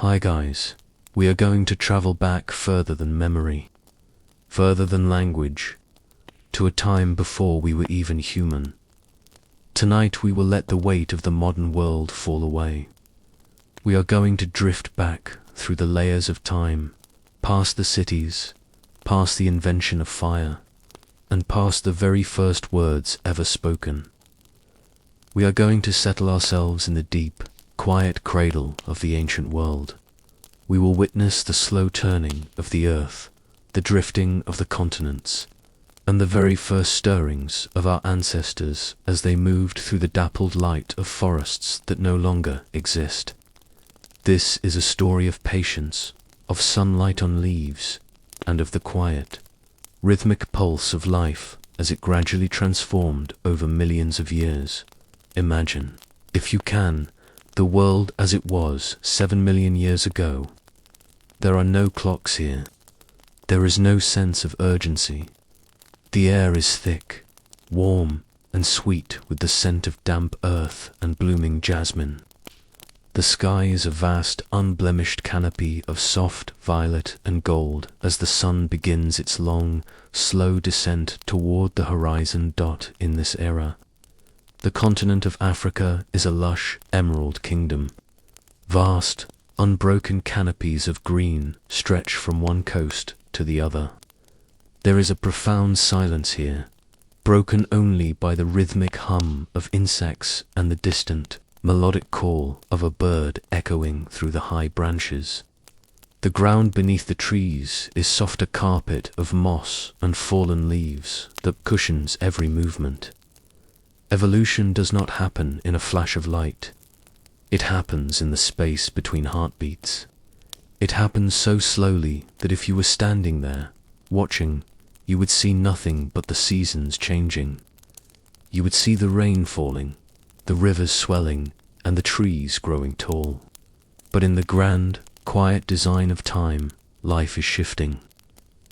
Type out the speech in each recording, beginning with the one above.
Hi guys, we are going to travel back further than memory, further than language, to a time before we were even human. Tonight we will let the weight of the modern world fall away. We are going to drift back through the layers of time, past the cities, past the invention of fire, and past the very first words ever spoken. We are going to settle ourselves in the deep, quiet cradle of the ancient world. We will witness the slow turning of the earth, the drifting of the continents, and the very first stirrings of our ancestors as they moved through the dappled light of forests that no longer exist. This is a story of patience, of sunlight on leaves, and of the quiet, rhythmic pulse of life as it gradually transformed over millions of years. Imagine, if you can, the world as it was 7 million years ago. There are no clocks here. There is no sense of urgency. The air is thick, warm, and sweet with the scent of damp earth and blooming jasmine. The sky is a vast, unblemished canopy of soft violet and gold as the sun begins its long, slow descent toward the horizon. In this era, the continent of Africa is a lush, emerald kingdom. Vast, unbroken canopies of green stretch from one coast to the other. There is a profound silence here, broken only by the rhythmic hum of insects and the distant, melodic call of a bird echoing through the high branches. The ground beneath the trees is soft, a carpet of moss and fallen leaves that cushions every movement. Evolution does not happen in a flash of light. It happens in the space between heartbeats. It happens so slowly that if you were standing there, watching, you would see nothing but the seasons changing. You would see the rain falling, the rivers swelling, and the trees growing tall. But in the grand, quiet design of time, life is shifting.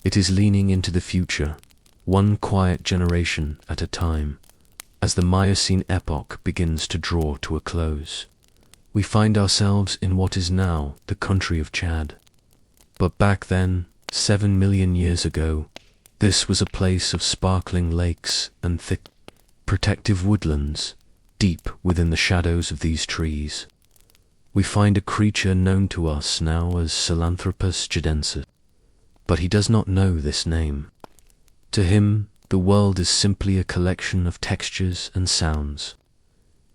It is leaning into the future, one quiet generation at a time. As the Miocene epoch begins to draw to a close, we find ourselves in what is now the country of Chad. But back then, 7 million years ago, this was a place of sparkling lakes and thick, protective woodlands. Deep within the shadows of these trees, we find a creature known to us now as Sahelanthropus jadensis. But he does not know this name. To him, the world is simply a collection of textures and sounds.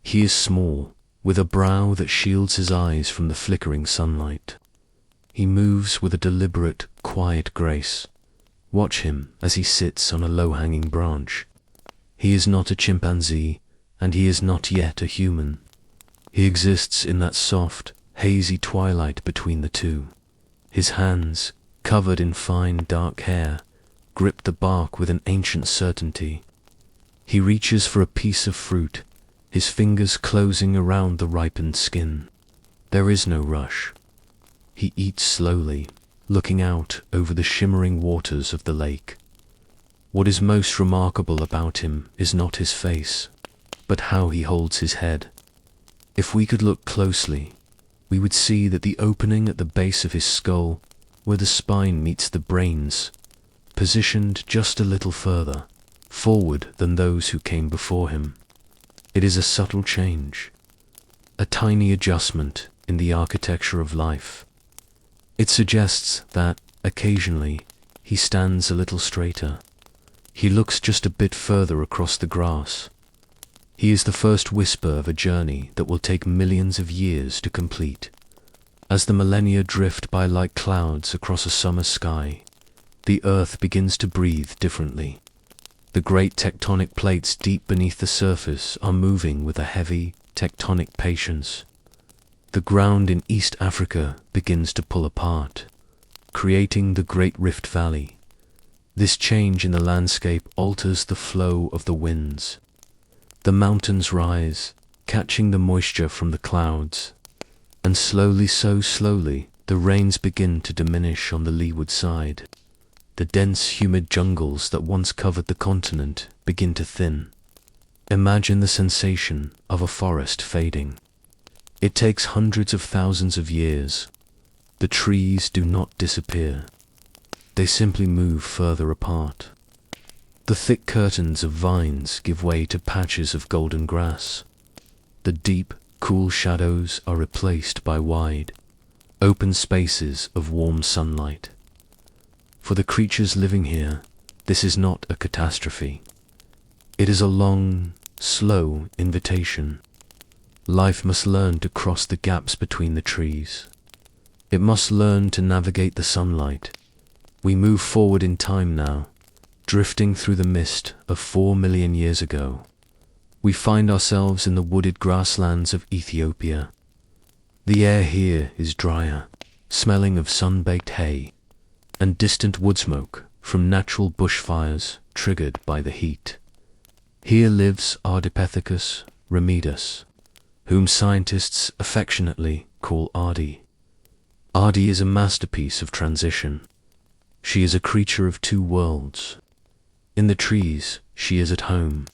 He is small, with a brow that shields his eyes from the flickering sunlight. He moves with a deliberate, quiet grace. Watch him as he sits on a low-hanging branch. He is not a chimpanzee, and he is not yet a human. He exists in that soft, hazy twilight between the two. His hands, covered in fine, dark hair, grip the bark with an ancient certainty. He reaches for a piece of fruit, his fingers closing around the ripened skin. There is no rush. He eats slowly, looking out over the shimmering waters of the lake. What is most remarkable about him is not his face, but how he holds his head. If we could look closely, we would see that the opening at the base of his skull, where the spine meets the brains, positioned just a little further forward than those who came before him. It is a subtle change, a tiny adjustment in the architecture of life. It suggests that, occasionally, he stands a little straighter. He looks just a bit further across the grass. He is the first whisper of a journey that will take millions of years to complete. As the millennia drift by like clouds across a summer sky, the earth begins to breathe differently. The great tectonic plates deep beneath the surface are moving with a heavy, tectonic patience. The ground in East Africa begins to pull apart, creating the Great Rift Valley. This change in the landscape alters the flow of the winds. The mountains rise, catching the moisture from the clouds, and slowly, so slowly, the rains begin to diminish on the leeward side. The dense, humid jungles that once covered the continent begin to thin. Imagine the sensation of a forest fading. It takes hundreds of thousands of years, The trees do not disappear. They simply move further apart. The thick curtains of vines give way to patches of golden grass. The deep, cool shadows are replaced by wide, open spaces of warm sunlight. For the creatures living here, this is not a catastrophe. It is a long, slow invitation. Life must learn to cross the gaps between the trees. It must learn to navigate the sunlight. We move forward in time now, drifting through the mist of 4 million years ago. We find ourselves in the wooded grasslands of Ethiopia. The air here is drier, smelling of sun-baked hay, and distant wood smoke from natural bushfires triggered by the heat. Here lives Ardipithecus ramidus, whom scientists affectionately call Ardi. Ardi is a masterpiece of transition. She is a creature of two worlds. In the trees, she is at home.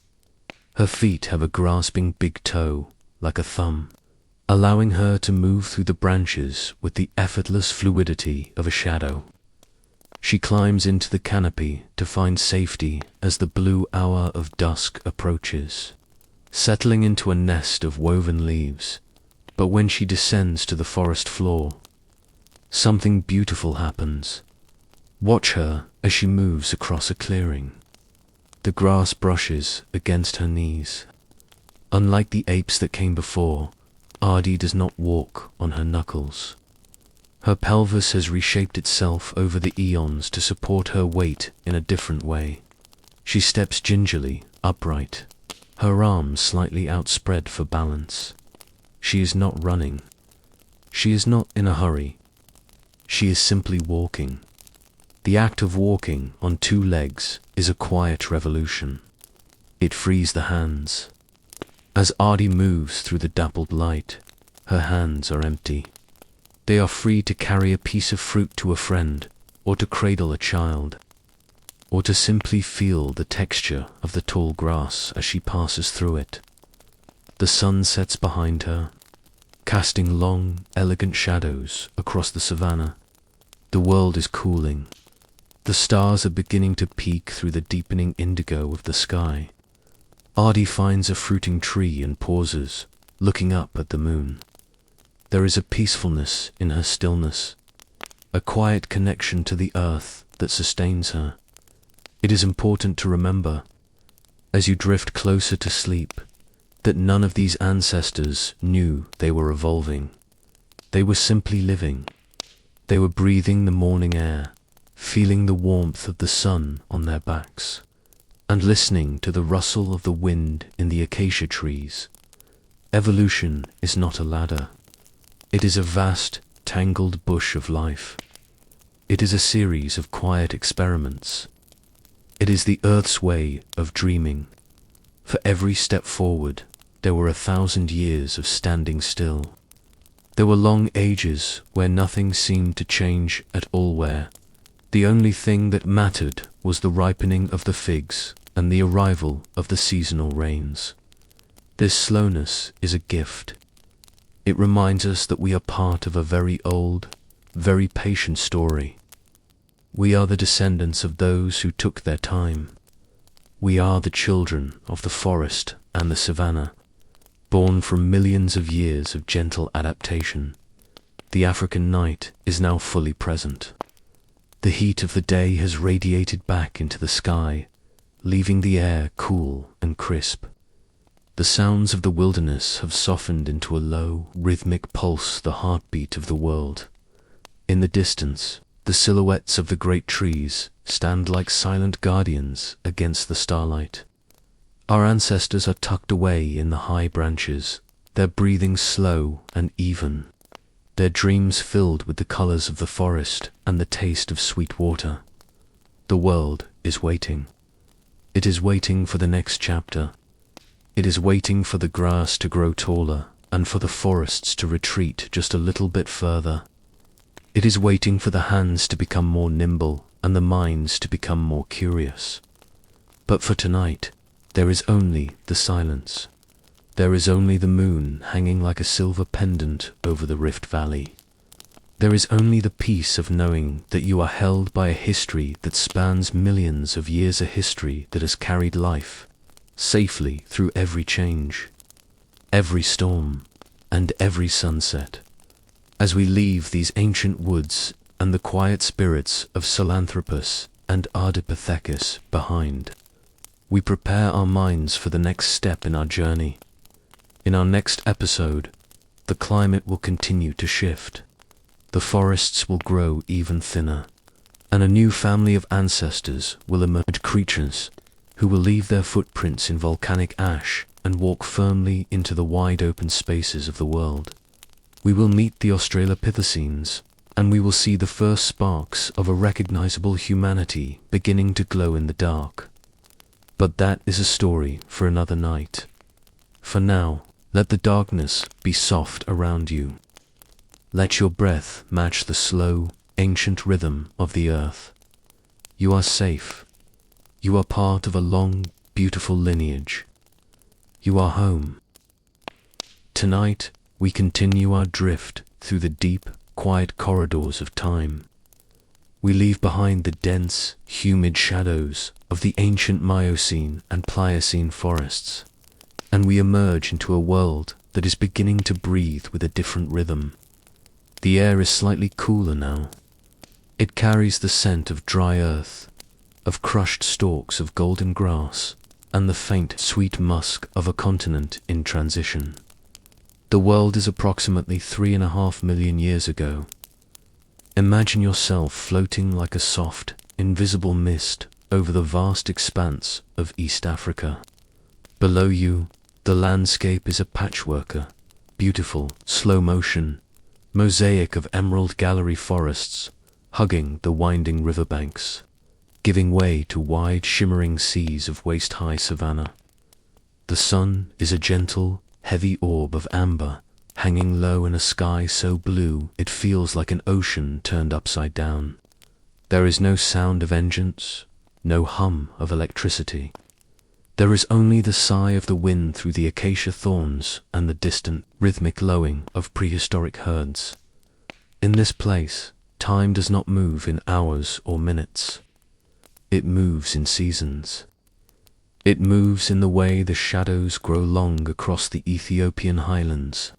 Her feet have a grasping big toe, like a thumb, allowing her to move through the branches with the effortless fluidity of a shadow. She climbs into the canopy to find safety as the blue hour of dusk approaches, settling into a nest of woven leaves. But when she descends to the forest floor, something beautiful happens. Watch her as she moves across a clearing. The grass brushes against her knees. Unlike the apes that came before, Ardi does not walk on her knuckles. Her pelvis has reshaped itself over the eons to support her weight in a different way. She steps gingerly, upright, her arms slightly outspread for balance. She is not running. She is not in a hurry. She is simply walking. The act of walking on two legs is a quiet revolution. It frees the hands. As Ardi moves through the dappled light, her hands are empty. They are free to carry a piece of fruit to a friend, or to cradle a child, or to simply feel the texture of the tall grass as she passes through it. The sun sets behind her, casting long, elegant shadows across the savanna. The world is cooling. The stars are beginning to peek through the deepening indigo of the sky. Ardi finds a fruiting tree and pauses, looking up at the moon. There is a peacefulness in her stillness, a quiet connection to the earth that sustains her. It is important to remember, as you drift closer to sleep, that none of these ancestors knew they were evolving. They were simply living. They were breathing the morning air, feeling the warmth of the sun on their backs, and listening to the rustle of the wind in the acacia trees. Evolution is not a ladder. It is a vast, tangled bush of life. It is a series of quiet experiments. It is the Earth's way of dreaming. For every step forward, there were 1,000 years of standing still. There were long ages where nothing seemed to change at all, where the only thing that mattered was the ripening of the figs and the arrival of the seasonal rains. This slowness is a gift. It reminds us that we are part of a very old, very patient story. We are the descendants of those who took their time. We are the children of the forest and the savanna, born from millions of years of gentle adaptation. The African night is now fully present. The heat of the day has radiated back into the sky, leaving the air cool and crisp. The sounds of the wilderness have softened into a low, rhythmic pulse, the heartbeat of the world. In the distance, the silhouettes of the great trees stand like silent guardians against the starlight. Our ancestors are tucked away in the high branches, their breathing slow and even, their dreams filled with the colors of the forest and the taste of sweet water. The world is waiting. It is waiting for the next chapter. It is waiting for the grass to grow taller and for the forests to retreat just a little bit further. It is waiting for the hands to become more nimble and the minds to become more curious. But for tonight, there is only the silence. There is only the moon hanging like a silver pendant over the Rift Valley. There is only the peace of knowing that you are held by a history that spans millions of years, a history that has carried life safely through every change, every storm, and every sunset. As we leave these ancient woods and the quiet spirits of Sahelanthropus and Ardipithecus behind, we prepare our minds for the next step in our journey. In our next episode, the climate will continue to shift. The forests will grow even thinner, and a new family of ancestors will emerge, creatures who will leave their footprints in volcanic ash and walk firmly into the wide open spaces of the world. We will meet the Australopithecines, and we will see the first sparks of a recognizable humanity beginning to glow in the dark. But that is a story for another night. For now, let the darkness be soft around you. Let your breath match the slow, ancient rhythm of the earth. You are safe. You are part of a long, beautiful lineage. You are home. Tonight, we continue our drift through the deep, quiet corridors of time. We leave behind the dense, humid shadows of the ancient Miocene and Pliocene forests, and we emerge into a world that is beginning to breathe with a different rhythm. The air is slightly cooler now. It carries the scent of dry earth, of crushed stalks of golden grass, and the faint, sweet musk of a continent in transition. The world is approximately 3.5 million years ago. Imagine yourself floating like a soft, invisible mist over the vast expanse of East Africa. Below you, the landscape is a patchwork, beautiful, slow motion, mosaic of emerald gallery forests, hugging the winding riverbanks, giving way to wide shimmering seas of waist-high savanna. The sun is a gentle, heavy orb of amber, hanging low in a sky so blue it feels like an ocean turned upside down. There is no sound of engines, no hum of electricity. There is only the sigh of the wind through the acacia thorns and the distant, rhythmic lowing of prehistoric herds. In this place, time does not move in hours or minutes. It moves in seasons. It moves in the way the shadows grow long across the Ethiopian highlands.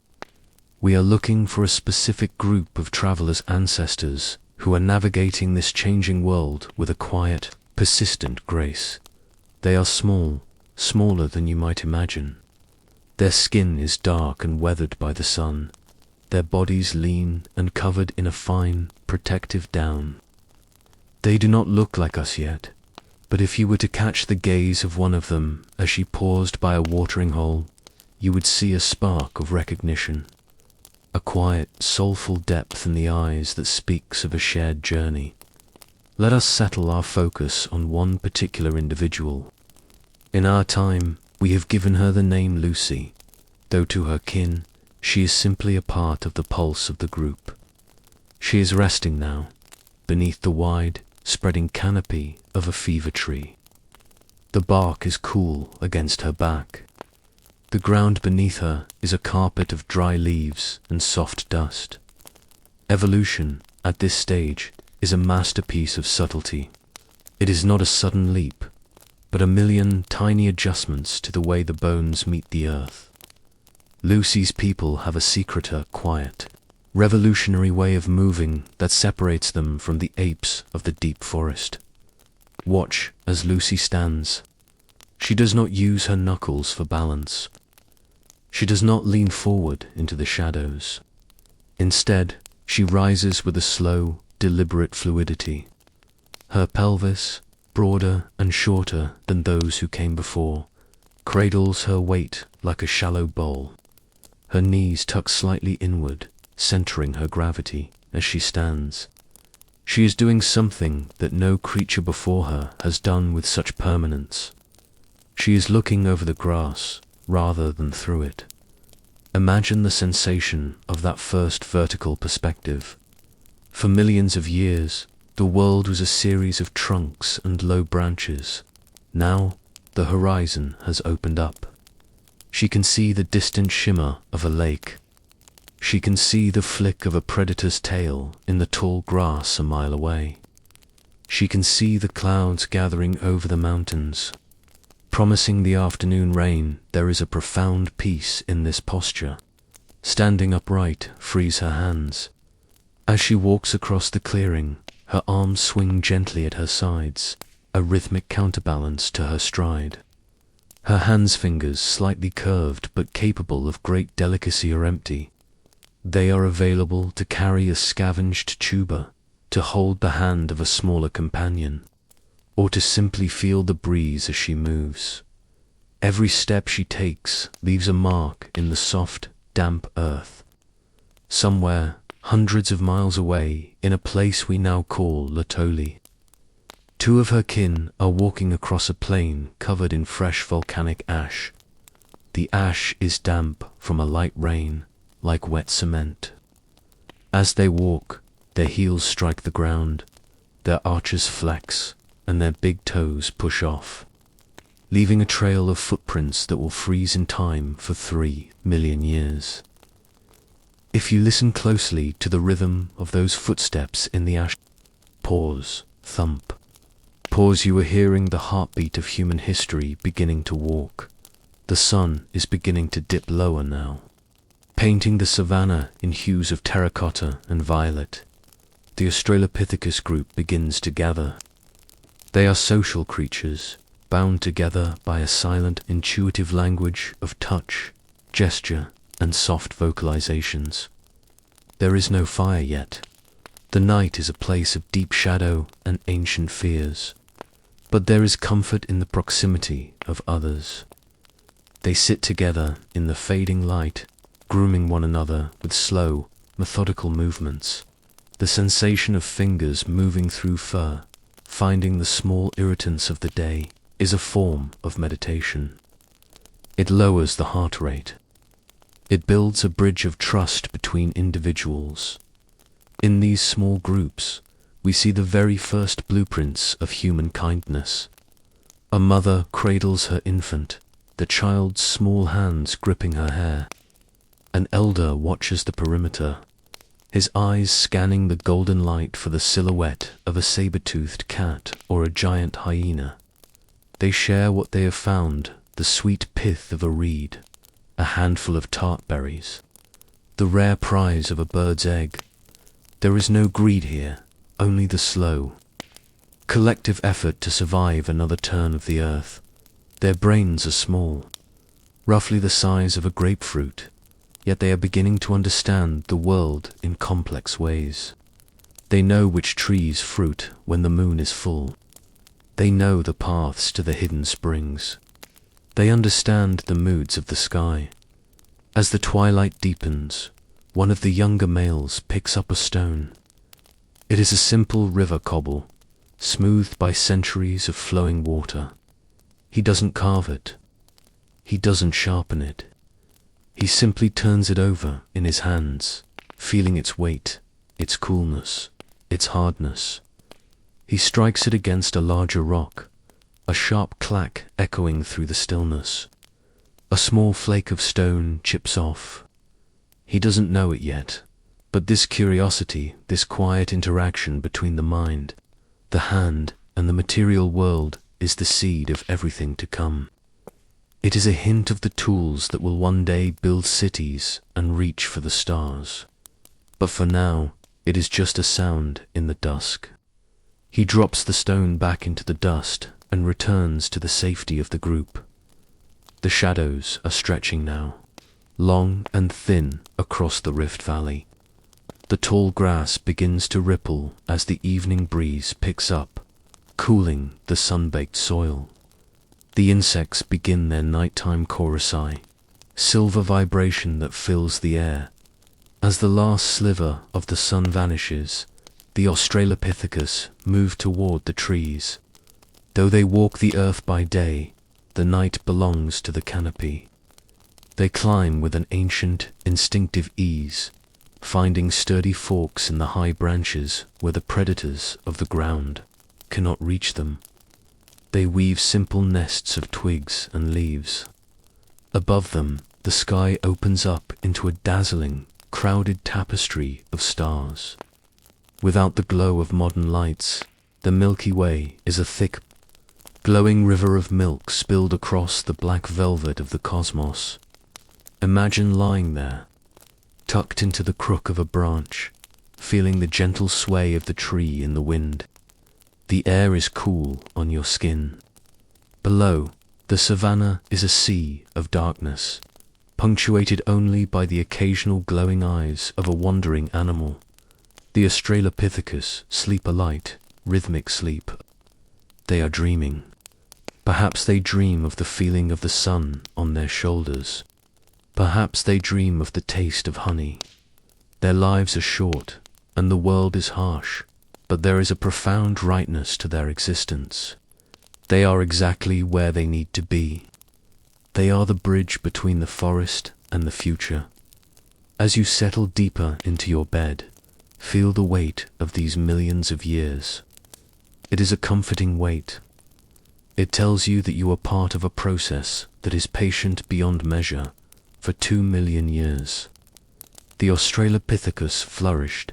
We are looking for a specific group of travelers' ancestors who are navigating this changing world with a quiet, persistent grace. They are small, smaller than you might imagine. Their skin is dark and weathered by the sun, their bodies lean and covered in a fine, protective down. They do not look like us yet, but if you were to catch the gaze of one of them as she paused by a watering hole, you would see a spark of recognition, a quiet, soulful depth in the eyes that speaks of a shared journey. Let us settle our focus on one particular individual. In our time, we have given her the name Lucy, though to her kin, she is simply a part of the pulse of the group. She is resting now, beneath the wide, spreading canopy of a fever tree. The bark is cool against her back. The ground beneath her is a carpet of dry leaves and soft dust. Evolution, at this stage, is a masterpiece of subtlety. It is not a sudden leap, but a million tiny adjustments to the way the bones meet the earth. Lucy's people have a secreter, quiet, revolutionary way of moving that separates them from the apes of the deep forest. Watch as Lucy stands. She does not use her knuckles for balance. She does not lean forward into the shadows. Instead, she rises with a slow, deliberate fluidity. Her pelvis, broader and shorter than those who came before, cradles her weight like a shallow bowl. Her knees tuck slightly inward, centering her gravity as she stands. She is doing something that no creature before her has done with such permanence. She is looking over the grass rather than through it. Imagine the sensation of that first vertical perspective. For millions of years, the world was a series of trunks and low branches. Now, the horizon has opened up. She can see the distant shimmer of a lake. She can see the flick of a predator's tail in the tall grass a mile away. She can see the clouds gathering over the mountains, promising the afternoon rain. There is a profound peace in this posture. Standing upright frees her hands. As she walks across the clearing, her arms swing gently at her sides, a rhythmic counterbalance to her stride. Her hands' fingers, slightly curved but capable of great delicacy, are empty. They are available to carry a scavenged tuber, to hold the hand of a smaller companion, or to simply feel the breeze as she moves. Every step she takes leaves a mark in the soft, damp earth. Somewhere, hundreds of miles away, in a place we now call Latoli, two of her kin are walking across a plain covered in fresh volcanic ash. The ash is damp from a light rain, like wet cement. As they walk, their heels strike the ground, their arches flex, and their big toes push off, leaving a trail of footprints that will freeze in time for 3 million years. If you listen closely to the rhythm of those footsteps in the ash, pause, thump. Pause, you are hearing the heartbeat of human history beginning to walk. The sun is beginning to dip lower now, painting the savanna in hues of terracotta and violet. The Australopithecus group begins to gather. They are social creatures, bound together by a silent, intuitive language of touch, gesture, and soft vocalizations. There is no fire yet. The night is a place of deep shadow and ancient fears. But there is comfort in the proximity of others. They sit together in the fading light, grooming one another with slow, methodical movements. The sensation of fingers moving through fur, finding the small irritants of the day, is a form of meditation. It lowers the heart rate. It builds a bridge of trust between individuals. In these small groups, we see the very first blueprints of human kindness. A mother cradles her infant, the child's small hands gripping her hair. An elder watches the perimeter, his eyes scanning the golden light for the silhouette of a saber-toothed cat or a giant hyena. They share what they have found, the sweet pith of a reed, a handful of tart berries, the rare prize of a bird's egg. There is no greed here, only the slow, collective effort to survive another turn of the earth. Their brains are small, roughly the size of a grapefruit, yet they are beginning to understand the world in complex ways. They know which trees fruit when the moon is full. They know the paths to the hidden springs. They understand the moods of the sky. As the twilight deepens, one of the younger males picks up a stone. It is a simple river cobble, smoothed by centuries of flowing water. He doesn't carve it. He doesn't sharpen it. He simply turns it over in his hands, feeling its weight, its coolness, its hardness. He strikes it against a larger rock, a sharp clack echoing through the stillness. A small flake of stone chips off. He doesn't know it yet, but this curiosity, this quiet interaction between the mind, the hand, and the material world is the seed of everything to come. It is a hint of the tools that will one day build cities and reach for the stars. But for now, it is just a sound in the dusk. He drops the stone back into the dust and returns to the safety of the group. The shadows are stretching now, long and thin across the Rift Valley. The tall grass begins to ripple as the evening breeze picks up, cooling the sun-baked soil. The insects begin their nighttime chorusi, silver vibration that fills the air. As the last sliver of the sun vanishes, the Australopithecus move toward the trees. Though they walk the earth by day, the night belongs to the canopy. They climb with an ancient, instinctive ease, finding sturdy forks in the high branches where the predators of the ground cannot reach them. They weave simple nests of twigs and leaves. Above them, the sky opens up into a dazzling, crowded tapestry of stars. Without the glow of modern lights, the Milky Way is a thick, glowing river of milk spilled across the black velvet of the cosmos. Imagine lying there, tucked into the crook of a branch, feeling the gentle sway of the tree in the wind. The air is cool on your skin. Below, the savanna is a sea of darkness, punctuated only by the occasional glowing eyes of a wandering animal. The Australopithecus sleep a light, rhythmic sleep. They are dreaming. Perhaps they dream of the feeling of the sun on their shoulders. Perhaps they dream of the taste of honey. Their lives are short, and the world is harsh, but there is a profound rightness to their existence. They are exactly where they need to be. They are the bridge between the forest and the future. As you settle deeper into your bed, feel the weight of these millions of years. It is a comforting weight. It tells you that you are part of a process that is patient beyond measure for 2 million years. The Australopithecus flourished.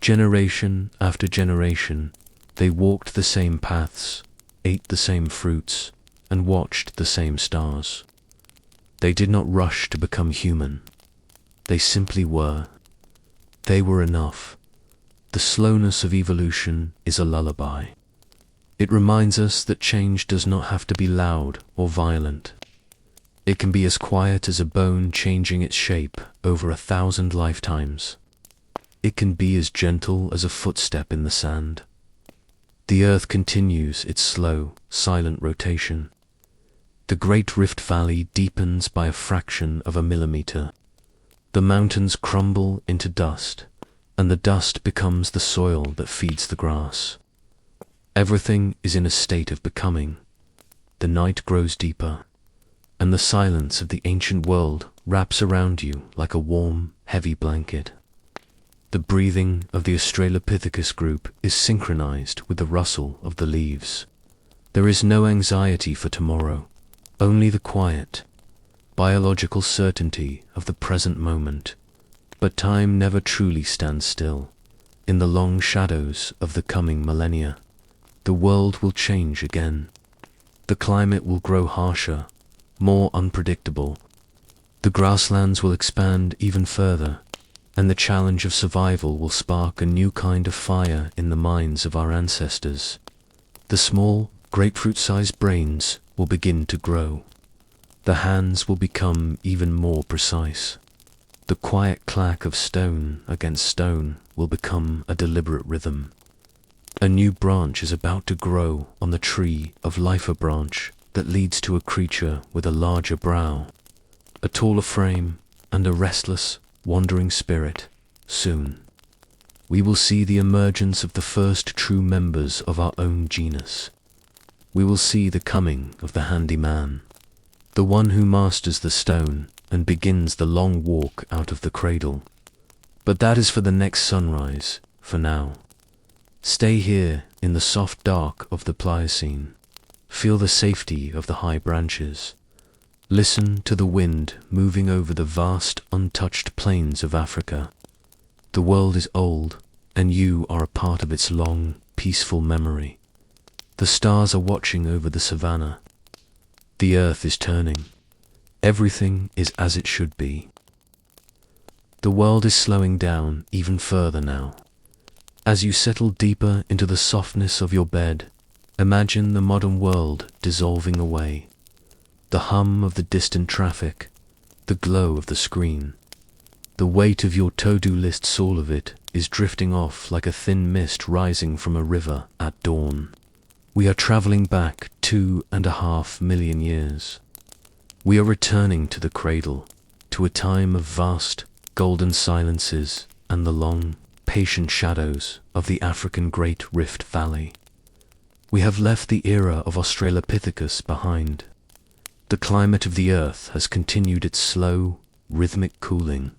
Generation after generation, they walked the same paths, ate the same fruits, and watched the same stars. They did not rush to become human. They simply were. They were enough. The slowness of evolution is a lullaby. It reminds us that change does not have to be loud or violent. It can be as quiet as a bone changing its shape over 1,000 lifetimes. It can be as gentle as a footstep in the sand. The earth continues its slow, silent rotation. The Great Rift Valley deepens by a fraction of a millimeter. The mountains crumble into dust, and the dust becomes the soil that feeds the grass. Everything is in a state of becoming. The night grows deeper, and the silence of the ancient world wraps around you like a warm, heavy blanket. The breathing of the Australopithecus group is synchronized with the rustle of the leaves. There is no anxiety for tomorrow, only the quiet, biological certainty of the present moment. But time never truly stands still. In the long shadows of the coming millennia, the world will change again. The climate will grow harsher, more unpredictable. The grasslands will expand even further, and the challenge of survival will spark a new kind of fire in the minds of our ancestors. The small, grapefruit-sized brains will begin to grow. The hands will become even more precise. The quiet clack of stone against stone will become a deliberate rhythm. A new branch is about to grow on the tree of life, a branch that leads to a creature with a larger brow, a taller frame, and a restless, wandering spirit. Soon, we will see the emergence of the first true members of our own genus. We will see the coming of the handyman, the one who masters the stone and begins the long walk out of the cradle. But that is for the next sunrise. For now, stay here in the soft dark of the Pliocene. Feel the safety of the high branches. Listen to the wind moving over the vast, untouched plains of Africa. The world is old, and you are a part of its long, peaceful memory. The stars are watching over the savanna. The earth is turning. Everything is as it should be. The world is slowing down even further now. As you settle deeper into the softness of your bed, imagine the modern world dissolving away. The hum of the distant traffic, the glow of the screen, the weight of your to-do lists, all of it is drifting off like a thin mist rising from a river at dawn. We are traveling back 2.5 million years. We are returning to the cradle, to a time of vast, golden silences and the long, patient shadows of the African Great Rift Valley. We have left the era of Australopithecus behind. The climate of the earth has continued its slow, rhythmic cooling.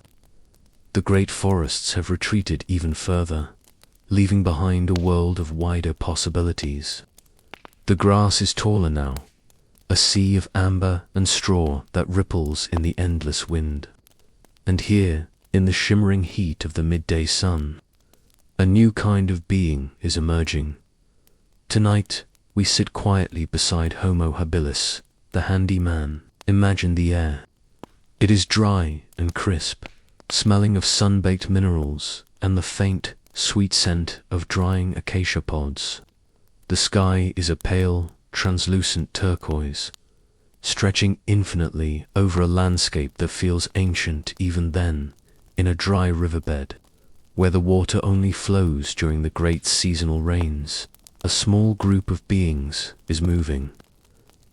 The great forests have retreated even further, leaving behind a world of wider possibilities. The grass is taller now, a sea of amber and straw that ripples in the endless wind. And here, In the shimmering heat of the midday sun, a new kind of being is emerging. Tonight, we sit quietly beside Homo habilis, the handy man. Imagine the air. It is dry and crisp, smelling of sun-baked minerals and the faint, sweet scent of drying acacia pods. The sky is a pale, translucent turquoise, stretching infinitely over a landscape that feels ancient even then, in a dry riverbed, where the water only flows during the great seasonal rains. A small group of beings is moving.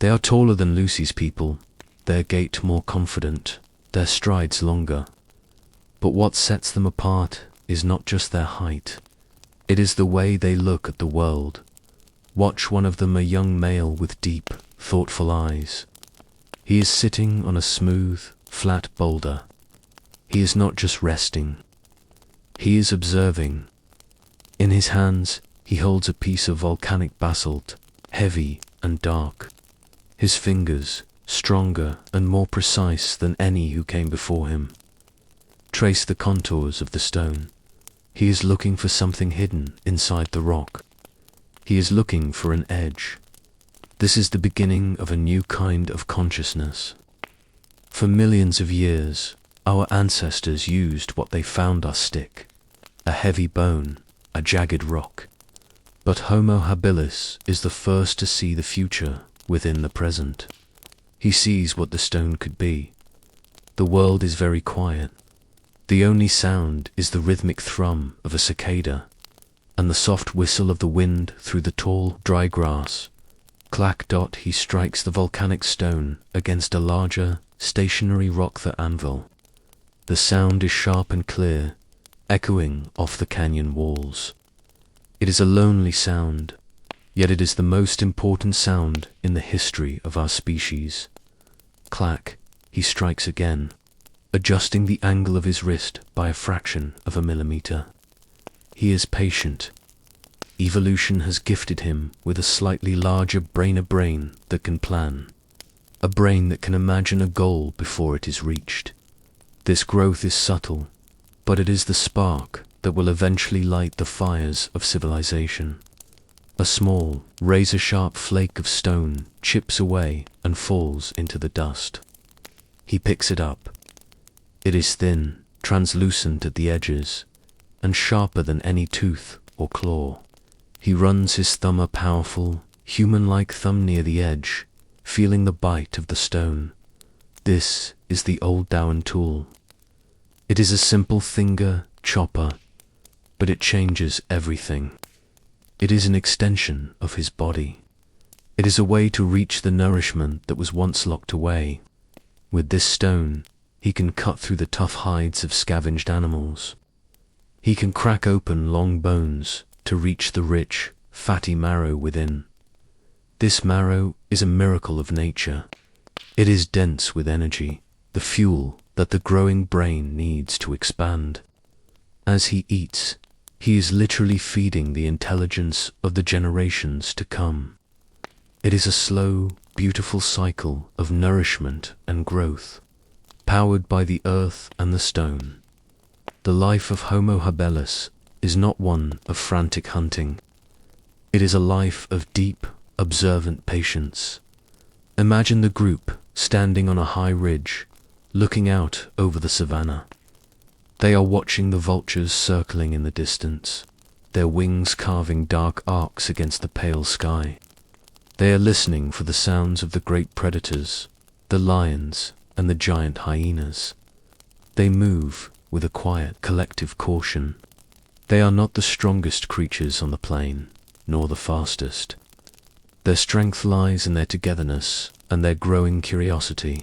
They are taller than Lucy's people, their gait more confident, their strides longer. But what sets them apart is not just their height. It is the way they look at the world. Watch one of them, a young male with deep, thoughtful eyes. He is sitting on a smooth, flat boulder. He is not just resting. He is observing. In his hands, he holds a piece of volcanic basalt, heavy and dark. His fingers, stronger and more precise than any who came before him, trace the contours of the stone. He is looking for something hidden inside the rock. He is looking for an edge. This is the beginning of a new kind of consciousness. For millions of years, our ancestors used what they found: our stick, a heavy bone, a jagged rock. But Homo habilis is the first to see the future within the present. He sees what the stone could be. The world is very quiet. The only sound is the rhythmic thrum of a cicada and the soft whistle of the wind through the tall, dry grass. Clack dot, he strikes the volcanic stone against a larger, stationary rock, the anvil. The sound is sharp and clear, echoing off the canyon walls. It is a lonely sound, yet it is the most important sound in the history of our species. Clack, he strikes again, adjusting the angle of his wrist by a fraction of a millimeter. He is patient. Evolution has gifted him with a slightly larger brain, a brain that can plan, a brain that can imagine a goal before it is reached. This growth is subtle, but it is the spark that will eventually light the fires of civilization. A small, razor-sharp flake of stone chips away and falls into the dust. He picks it up. It is thin, translucent at the edges, and sharper than any tooth or claw. He runs his thumb, a powerful, human-like thumb, near the edge, feeling the bite of the stone. This is the old Dowan tool. It is a simple finger chopper, but it changes everything. It is an extension of his body. It is a way to reach the nourishment that was once locked away. With this stone, he can cut through the tough hides of scavenged animals. He can crack open long bones to reach the rich, fatty marrow within. This marrow is a miracle of nature. It is dense with energy, the fuel that the growing brain needs to expand. As he eats, he is literally feeding the intelligence of the generations to come. It is a slow, beautiful cycle of nourishment and growth, powered by the earth and the stone. The life of Homo habilis is not one of frantic hunting. It is a life of deep, observant patience. Imagine the group standing on a high ridge, looking out over the savanna. They are watching the vultures circling in the distance, their wings carving dark arcs against the pale sky. They are listening for the sounds of the great predators, the lions and the giant hyenas. They move with a quiet, collective caution. They are not the strongest creatures on the plain, nor the fastest. Their strength lies in their togetherness and their growing curiosity.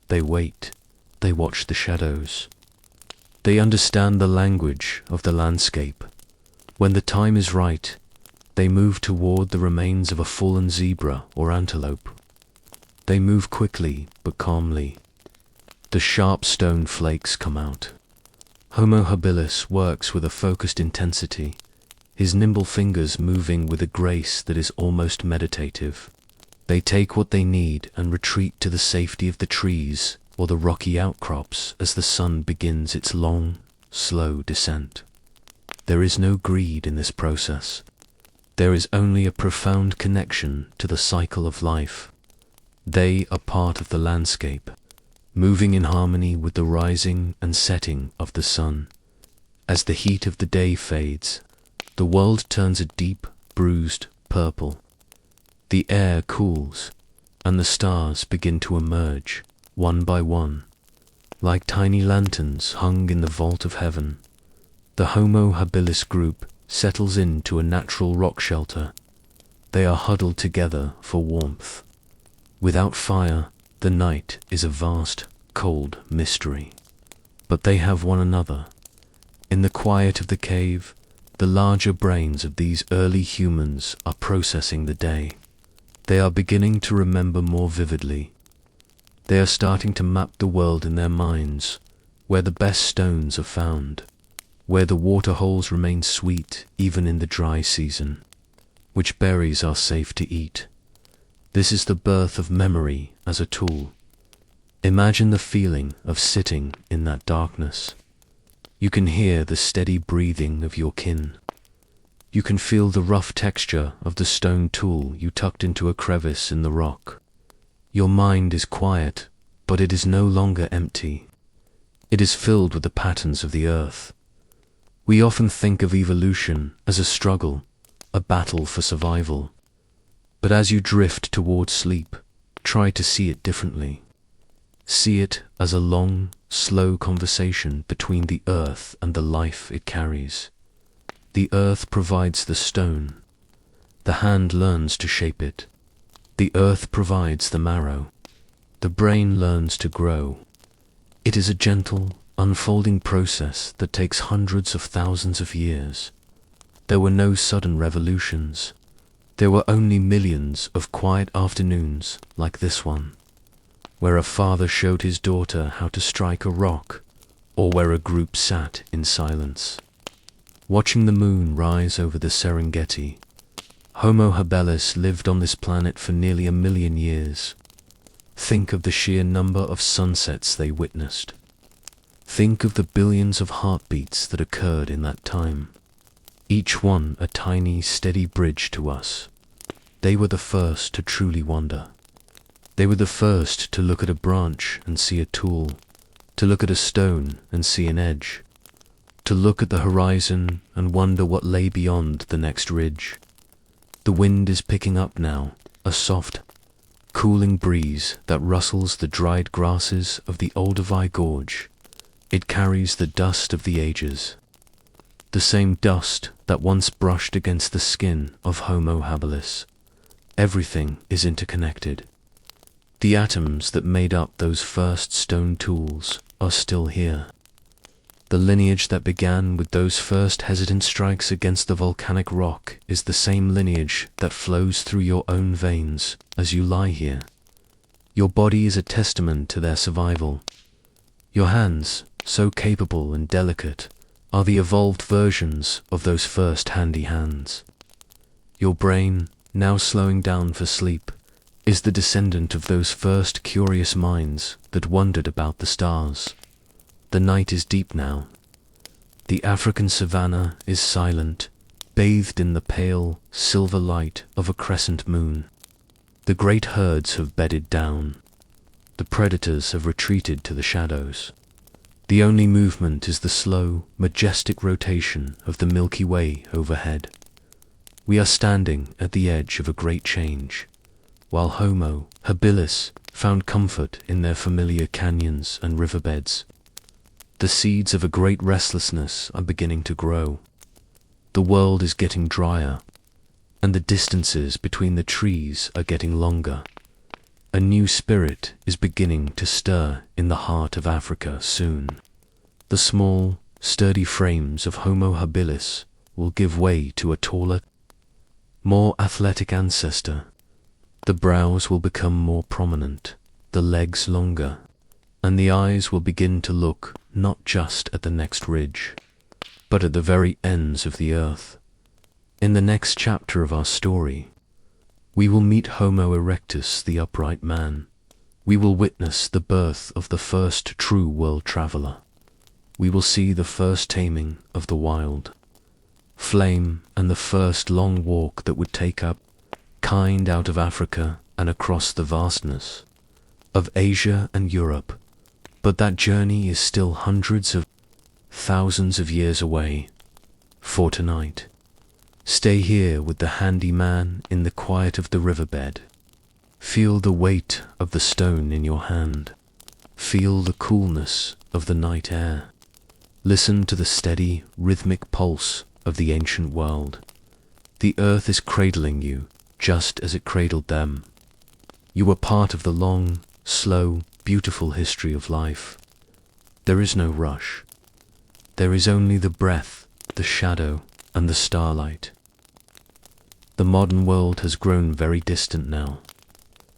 They wait, they watch the shadows. They understand the language of the landscape. When the time is right, they move toward the remains of a fallen zebra or antelope. They move quickly but calmly. The sharp stone flakes come out. Homo habilis works with a focused intensity, his nimble fingers moving with a grace that is almost meditative. They take what they need and retreat to the safety of the trees or the rocky outcrops as the sun begins its long, slow descent. There is no greed in this process. There is only a profound connection to the cycle of life. They are part of the landscape, moving in harmony with the rising and setting of the sun. As the heat of the day fades, the world turns a deep, bruised purple. The air cools, and the stars begin to emerge, one by one, like tiny lanterns hung in the vault of heaven. The Homo habilis group settles into a natural rock shelter. They are huddled together for warmth. Without fire, the night is a vast, cold mystery. But they have one another. In the quiet of the cave, the larger brains of these early humans are processing the day. They are beginning to remember more vividly. They are starting to map the world in their minds, where the best stones are found, where the water holes remain sweet even in the dry season, which berries are safe to eat. This is the birth of memory as a tool. Imagine the feeling of sitting in that darkness. You can hear the steady breathing of your kin. You can feel the rough texture of the stone tool you tucked into a crevice in the rock. Your mind is quiet, but it is no longer empty. It is filled with the patterns of the earth. We often think of evolution as a struggle, a battle for survival. But as you drift toward sleep, try to see it differently. See it as a long, slow conversation between the earth and the life it carries. The earth provides the stone. The hand learns to shape it. The earth provides the marrow. The brain learns to grow. It is a gentle, unfolding process that takes hundreds of thousands of years. There were no sudden revolutions. There were only millions of quiet afternoons like this one, where a father showed his daughter how to strike a rock, or where a group sat in silence, watching the moon rise over the Serengeti. Homo habilis lived on this planet for nearly 1 million years. Think of the sheer number of sunsets they witnessed. Think of the billions of heartbeats that occurred in that time, each one a tiny, steady bridge to us. They were the first to truly wonder. They were the first to look at a branch and see a tool, to look at a stone and see an edge, to look at the horizon and wonder what lay beyond the next ridge. The wind is picking up now, a soft, cooling breeze that rustles the dried grasses of the Olduvai Gorge. It carries the dust of the ages, the same dust that once brushed against the skin of Homo habilis. Everything is interconnected. The atoms that made up those first stone tools are still here. The lineage that began with those first hesitant strikes against the volcanic rock is the same lineage that flows through your own veins as you lie here. Your body is a testament to their survival. Your hands, so capable and delicate, are the evolved versions of those first handy hands. Your brain, now slowing down for sleep, is the descendant of those first curious minds that wondered about the stars. The night is deep now. The African savanna is silent, bathed in the pale, silver light of a crescent moon. The great herds have bedded down. The predators have retreated to the shadows. The only movement is the slow, majestic rotation of the Milky Way overhead. We are standing at the edge of a great change. While Homo habilis found comfort in their familiar canyons and riverbeds, the seeds of a great restlessness are beginning to grow. The world is getting drier, and the distances between the trees are getting longer. A new spirit is beginning to stir in the heart of Africa soon. The small, sturdy frames of Homo habilis will give way to a taller, more athletic ancestor. The brows will become more prominent, the legs longer, and the eyes will begin to look not just at the next ridge, but at the very ends of the earth. In the next chapter of our story, we will meet Homo erectus, the upright man, We will witness the birth of the first true world traveler. We will see the first taming of the wild flame and the first long walk that would take up kind out of Africa and across the vastness of Asia and Europe. But that journey is still hundreds of thousands of years away. For tonight, stay here with the handy man in the quiet of the riverbed. Feel the weight of the stone in your hand. Feel the coolness of the night air. Listen to the steady, rhythmic pulse of the ancient world. The earth is cradling you just as it cradled them. You are part of the long, slow, beautiful history of life. There is no rush. There is only the breath, the shadow, and the starlight. The modern world has grown very distant now.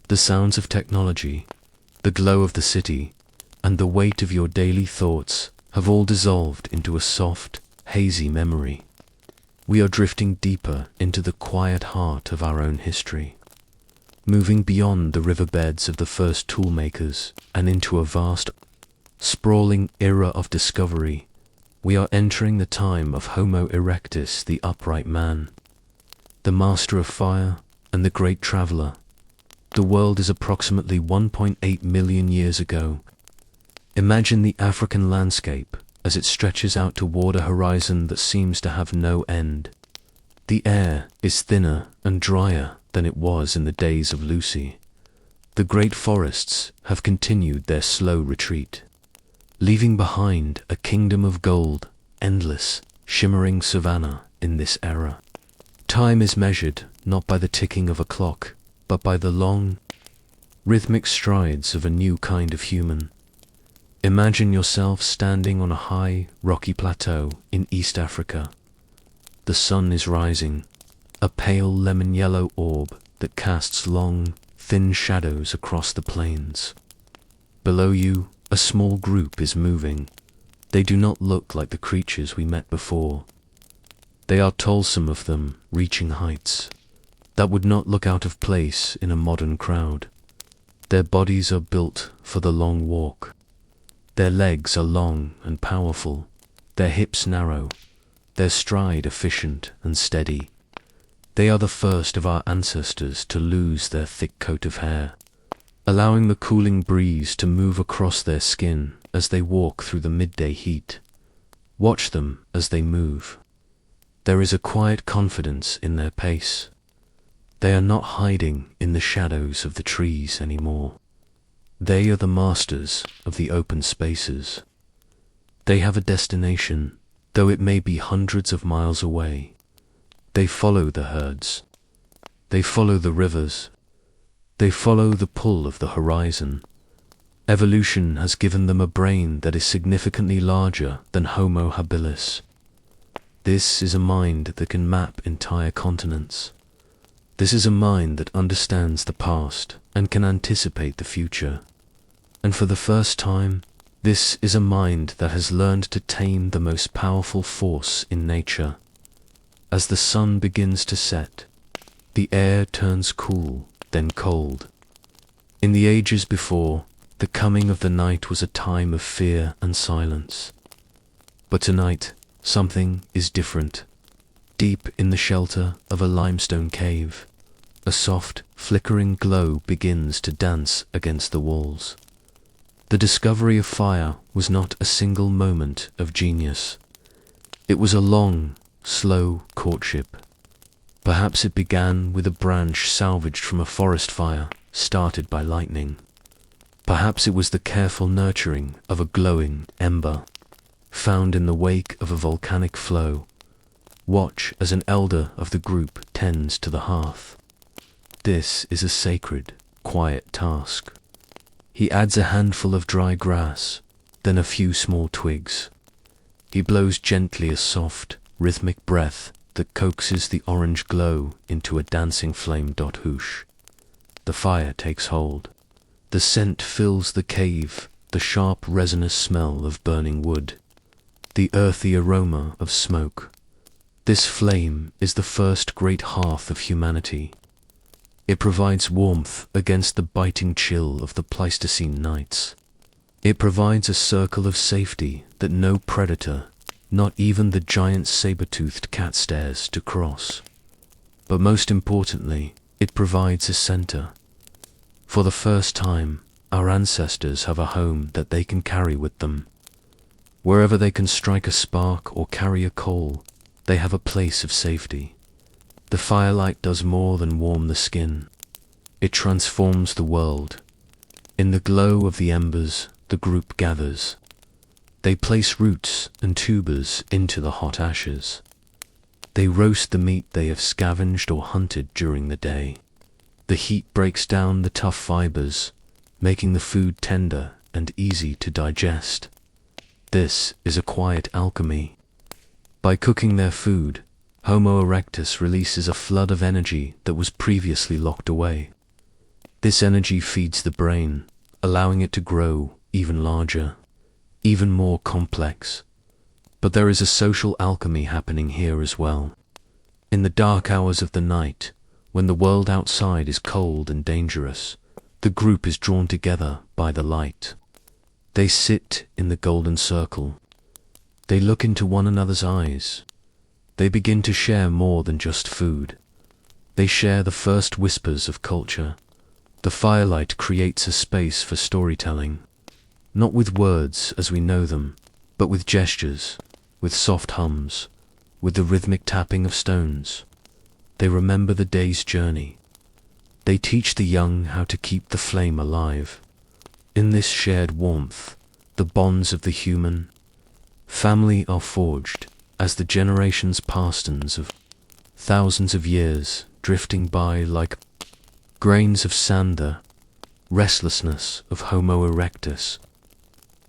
The sounds of technology, the glow of the city, and the weight of your daily thoughts have all dissolved into a soft, hazy memory. We are drifting deeper into the quiet heart of our own history, moving beyond the riverbeds of the first toolmakers and into a vast, sprawling era of discovery. We are entering the time of Homo erectus, the upright man, the master of fire and the great traveler. The world is approximately 1.8 million years ago. Imagine the African landscape as it stretches out toward a horizon that seems to have no end. The air is thinner and drier than it was in the days of Lucy. The great forests have continued their slow retreat, leaving behind a kingdom of gold, endless, shimmering savanna in this era. Time is measured not by the ticking of a clock, but by the long, rhythmic strides of a new kind of human. Imagine yourself standing on a high, rocky plateau in East Africa. The sun is rising, a pale lemon-yellow orb that casts long, thin shadows across the plains. Below you, a small group is moving. They do not look like the creatures we met before. They are tall, some of them, reaching heights that would not look out of place in a modern crowd. Their bodies are built for the long walk. Their legs are long and powerful, their hips narrow, their stride efficient and steady. They are the first of our ancestors to lose their thick coat of hair, allowing the cooling breeze to move across their skin as they walk through the midday heat. Watch them as they move. There is a quiet confidence in their pace. They are not hiding in the shadows of the trees anymore. They are the masters of the open spaces. They have a destination, though it may be hundreds of miles away. They follow the herds. They follow the rivers. They follow the pull of the horizon. Evolution has given them a brain that is significantly larger than Homo habilis. This is a mind that can map entire continents. This is a mind that understands the past and can anticipate the future. And for the first time, this is a mind that has learned to tame the most powerful force in nature. As the sun begins to set, the air turns cool, then cold. In the ages before, the coming of the night was a time of fear and silence. But tonight, something is different. Deep in the shelter of a limestone cave, a soft, flickering glow begins to dance against the walls. The discovery of fire was not a single moment of genius. It was a long, slow courtship. Perhaps it began with a branch salvaged from a forest fire started by lightning. Perhaps it was the careful nurturing of a glowing ember found in the wake of a volcanic flow. Watch as an elder of the group tends to the hearth. This is a sacred, quiet task. He adds a handful of dry grass, then a few small twigs. He blows gently a soft, rhythmic breath that coaxes the orange glow into a dancing flame. Whoosh. The fire takes hold. The scent fills the cave, the sharp resinous smell of burning wood, the earthy aroma of smoke. This flame is the first great hearth of humanity. It provides warmth against the biting chill of the Pleistocene nights. It provides a circle of safety that no predator, not even the giant saber-toothed cat, dares to cross. But most importantly, it provides a center. For the first time, our ancestors have a home that they can carry with them. Wherever they can strike a spark or carry a coal, they have a place of safety. The firelight does more than warm the skin. It transforms the world. In the glow of the embers, the group gathers. They place roots and tubers into the hot ashes. They roast the meat they have scavenged or hunted during the day. The heat breaks down the tough fibers, making the food tender and easy to digest. This is a quiet alchemy. By cooking their food, Homo erectus releases a flood of energy that was previously locked away. This energy feeds the brain, allowing it to grow even larger, even more complex. But there is a social alchemy happening here as well. In the dark hours of the night, when the world outside is cold and dangerous, the group is drawn together by the light. They sit in the golden circle. They look into one another's eyes. They begin to share more than just food. They share the first whispers of culture. The firelight creates a space for storytelling, not with words as we know them, but with gestures, with soft hums, with the rhythmic tapping of stones. They remember the day's journey. They teach the young how to keep the flame alive. In this shared warmth, the bonds of the human family are forged as the generations pastons of thousands of years drifting by like grains of sand. The restlessness of Homo erectus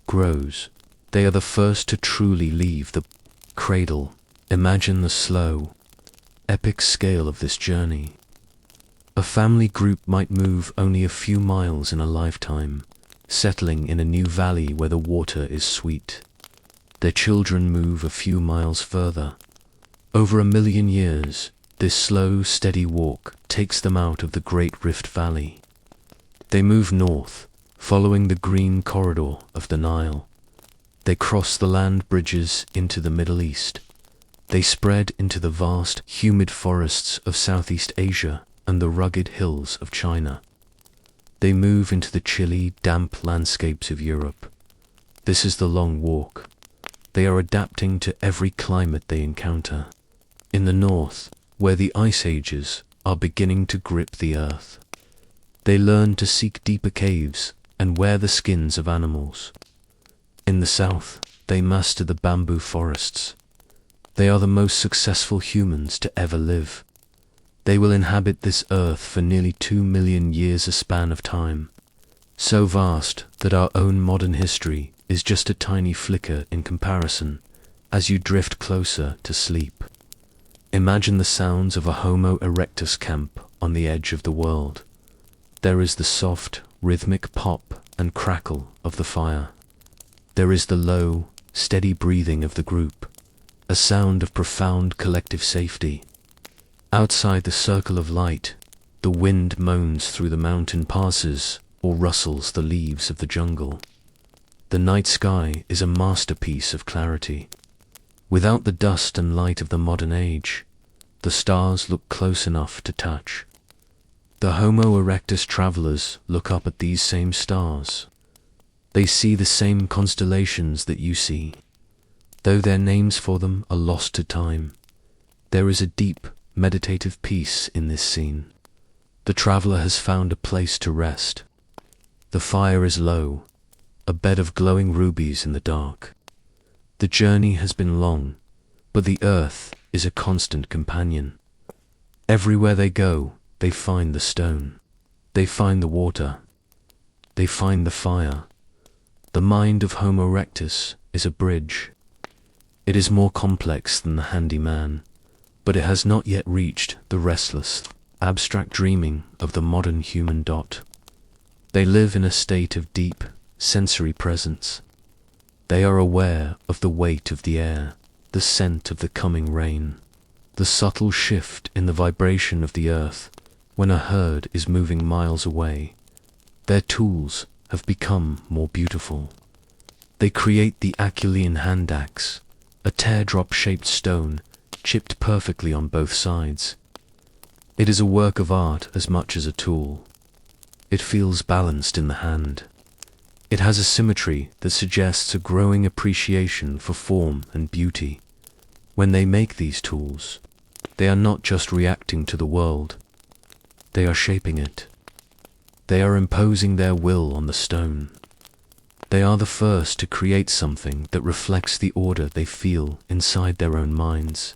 grows. They are the first to truly leave the cradle. Imagine the slow, epic scale of this journey. A family group might move only a few miles in a lifetime, settling in a new valley where the water is sweet. Their children move a few miles further. Over 1,000,000 years, this slow, steady walk takes them out of the Great Rift Valley. They move north, following the green corridor of the Nile. They cross the land bridges into the Middle East. They spread into the vast, humid forests of Southeast Asia and the rugged hills of China. They move into the chilly, damp landscapes of Europe. This is the long walk. They are adapting to every climate they encounter. In the north, where the ice ages are beginning to grip the earth, they learn to seek deeper caves and wear the skins of animals. In the south, they master the bamboo forests. They are the most successful humans to ever live. They will inhabit this earth for nearly 2,000,000 years, a span of time, so vast that our own modern history is just a tiny flicker in comparison as you drift closer to sleep. Imagine the sounds of a Homo erectus camp on the edge of the world. There is the soft, rhythmic pop and crackle of the fire. There is the low, steady breathing of the group, a sound of profound collective safety. Outside the circle of light, the wind moans through the mountain passes or rustles the leaves of the jungle. The night sky is a masterpiece of clarity. Without the dust and light of the modern age, the stars look close enough to touch. The Homo erectus travelers look up at these same stars. They see the same constellations that you see. Though their names for them are lost to time, there is a deep, meditative peace in this scene. The traveler has found a place to rest. The fire is low, a bed of glowing rubies in the dark. The journey has been long, but the earth is a constant companion. Everywhere they go, they find the stone. They find the water. They find the fire. The mind of Homo erectus is a bridge. It is more complex than the handyman, but it has not yet reached the restless, abstract dreaming of the modern human dot. They live in a state of deep, sensory presence. They are aware of the weight of the air, the scent of the coming rain, the subtle shift in the vibration of the earth when a herd is moving miles away, their tools have become more beautiful. They create the Achillean hand axe, a teardrop-shaped stone chipped perfectly on both sides. It is a work of art as much as a tool. It feels balanced in the hand. It has a symmetry that suggests a growing appreciation for form and beauty. When they make these tools, they are not just reacting to the world, they are shaping it. They are imposing their will on the stone. They are the first to create something that reflects the order they feel inside their own minds.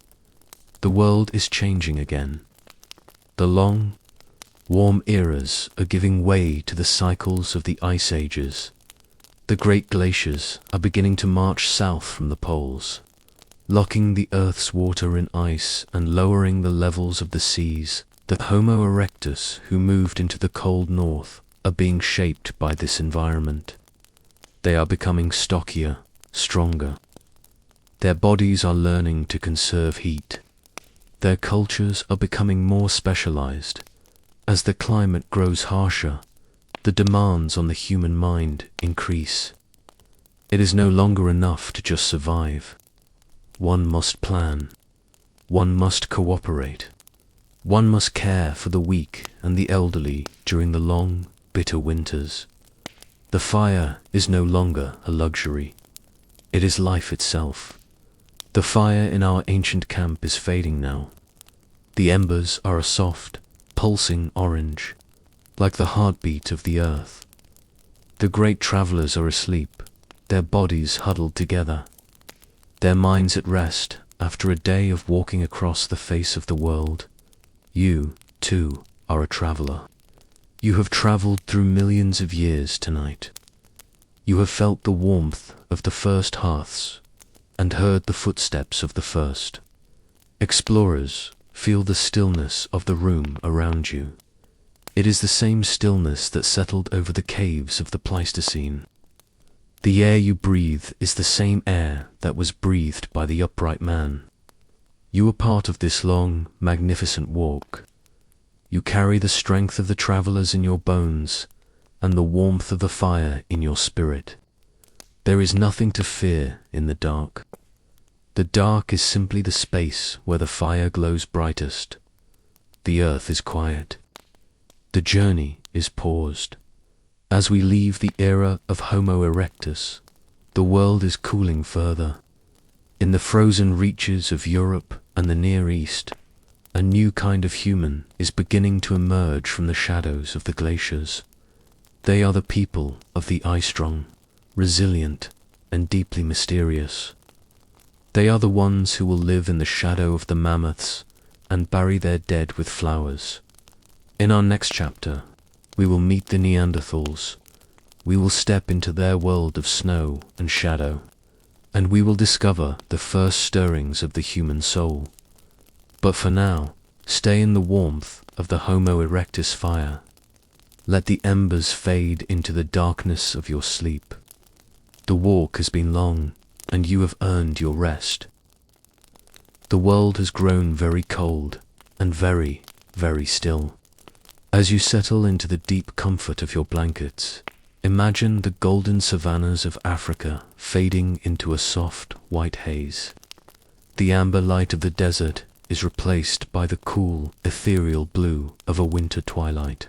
The world is changing again. The long, warm eras are giving way to the cycles of the ice ages. The great glaciers are beginning to march south from the poles, locking the Earth's water in ice and lowering the levels of the seas. The Homo erectus who moved into the cold north are being shaped by this environment. They are becoming stockier, stronger. Their bodies are learning to conserve heat. Their cultures are becoming more specialized. As the climate grows harsher, the demands on the human mind increase. It is no longer enough to just survive. One must plan. One must cooperate. One must care for the weak and the elderly during the long, bitter winters. The fire is no longer a luxury. It is life itself. The fire in our ancient camp is fading now. The embers are a soft, pulsing orange, like the heartbeat of the earth. The great travelers are asleep, their bodies huddled together, their minds at rest after a day of walking across the face of the world. You, too, are a traveler. You have traveled through millions of years tonight. You have felt the warmth of the first hearths and heard the footsteps of the first. Explorers, feel the stillness of the room around you. It is the same stillness that settled over the caves of the Pleistocene. The air you breathe is the same air that was breathed by the upright man. You are part of this long, magnificent walk. You carry the strength of the travelers in your bones and the warmth of the fire in your spirit. There is nothing to fear in the dark. The dark is simply the space where the fire glows brightest. The earth is quiet. The journey is paused. As we leave the era of Homo erectus, the world is cooling further. In the frozen reaches of Europe and the Near East, a new kind of human is beginning to emerge from the shadows of the glaciers. They are the people of the eye-strong, resilient, and deeply mysterious. They are the ones who will live in the shadow of the mammoths and bury their dead with flowers. In our next chapter, we will meet the Neanderthals. We will step into their world of snow and shadow, and we will discover the first stirrings of the human soul. But for now, stay in the warmth of the Homo erectus fire. Let the embers fade into the darkness of your sleep. The walk has been long, and you have earned your rest. The world has grown very cold and very, very still. As you settle into the deep comfort of your blankets, imagine the golden savannas of Africa fading into a soft, white haze. The amber light of the desert is replaced by the cool, ethereal blue of a winter twilight.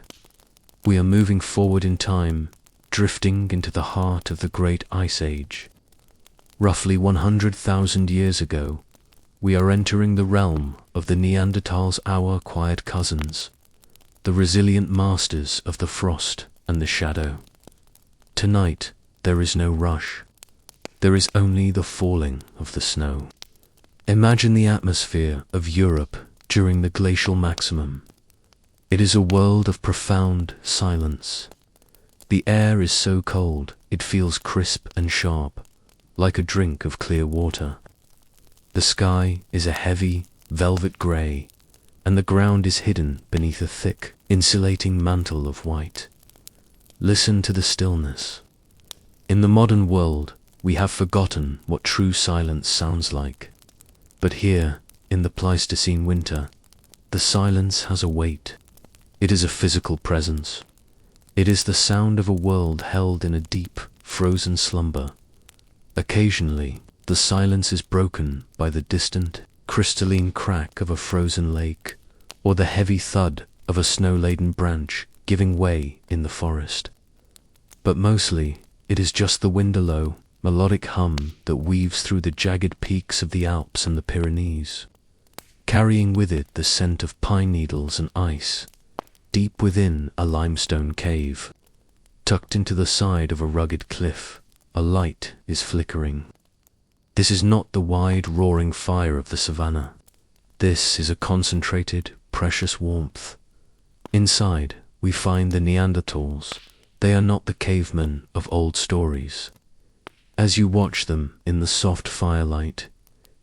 We are moving forward in time, drifting into the heart of the Great Ice Age. Roughly 100,000 years ago, we are entering the realm of the Neanderthals, our quiet cousins, the resilient masters of the frost and the shadow. Tonight, there is no rush. There is only the falling of the snow. Imagine the atmosphere of Europe during the glacial maximum. It is a world of profound silence. The air is so cold, it feels crisp and sharp, like a drink of clear water. The sky is a heavy, velvet grey, and the ground is hidden beneath a thick, insulating mantle of white. Listen to the stillness. In the modern world, we have forgotten what true silence sounds like. But here, in the Pleistocene winter, the silence has a weight. It is a physical presence. It is the sound of a world held in a deep, frozen slumber. Occasionally, the silence is broken by the distant, crystalline crack of a frozen lake, or the heavy thud of a snow-laden branch giving way in the forest. But mostly, it is just the windallow, melodic hum that weaves through the jagged peaks of the Alps and the Pyrenees, carrying with it the scent of pine needles and ice. Deep within a limestone cave, tucked into the side of a rugged cliff, a light is flickering. This is not the wide, roaring fire of the savanna. This is a concentrated, precious warmth. Inside, we find the Neanderthals. They are not the cavemen of old stories. As you watch them in the soft firelight,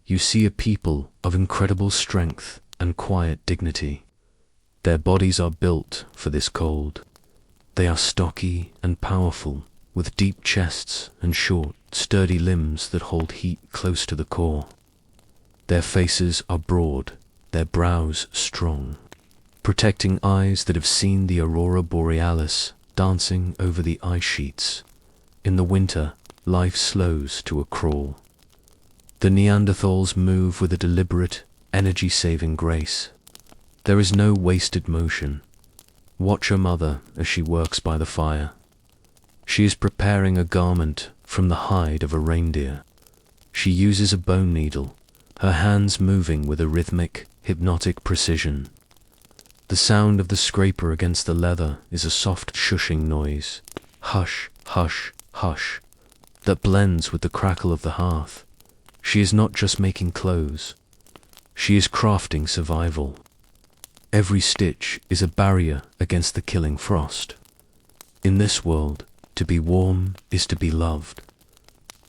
you see a people of incredible strength and quiet dignity. Their bodies are built for this cold. They are stocky and powerful, with deep chests and short, sturdy limbs that hold heat close to the core. Their faces are broad, their brows strong, protecting eyes that have seen the aurora borealis dancing over the ice sheets. In the winter, life slows to a crawl. The Neanderthals move with a deliberate, energy-saving grace. There is no wasted motion. Watch your mother as she works by the fire. She is preparing a garment from the hide of a reindeer. She uses a bone needle, her hands moving with a rhythmic, hypnotic precision. The sound of the scraper against the leather is a soft shushing noise. Hush, hush, hush, that blends with the crackle of the hearth. She is not just making clothes. She is crafting survival. Every stitch is a barrier against the killing frost. In this world, to be warm is to be loved.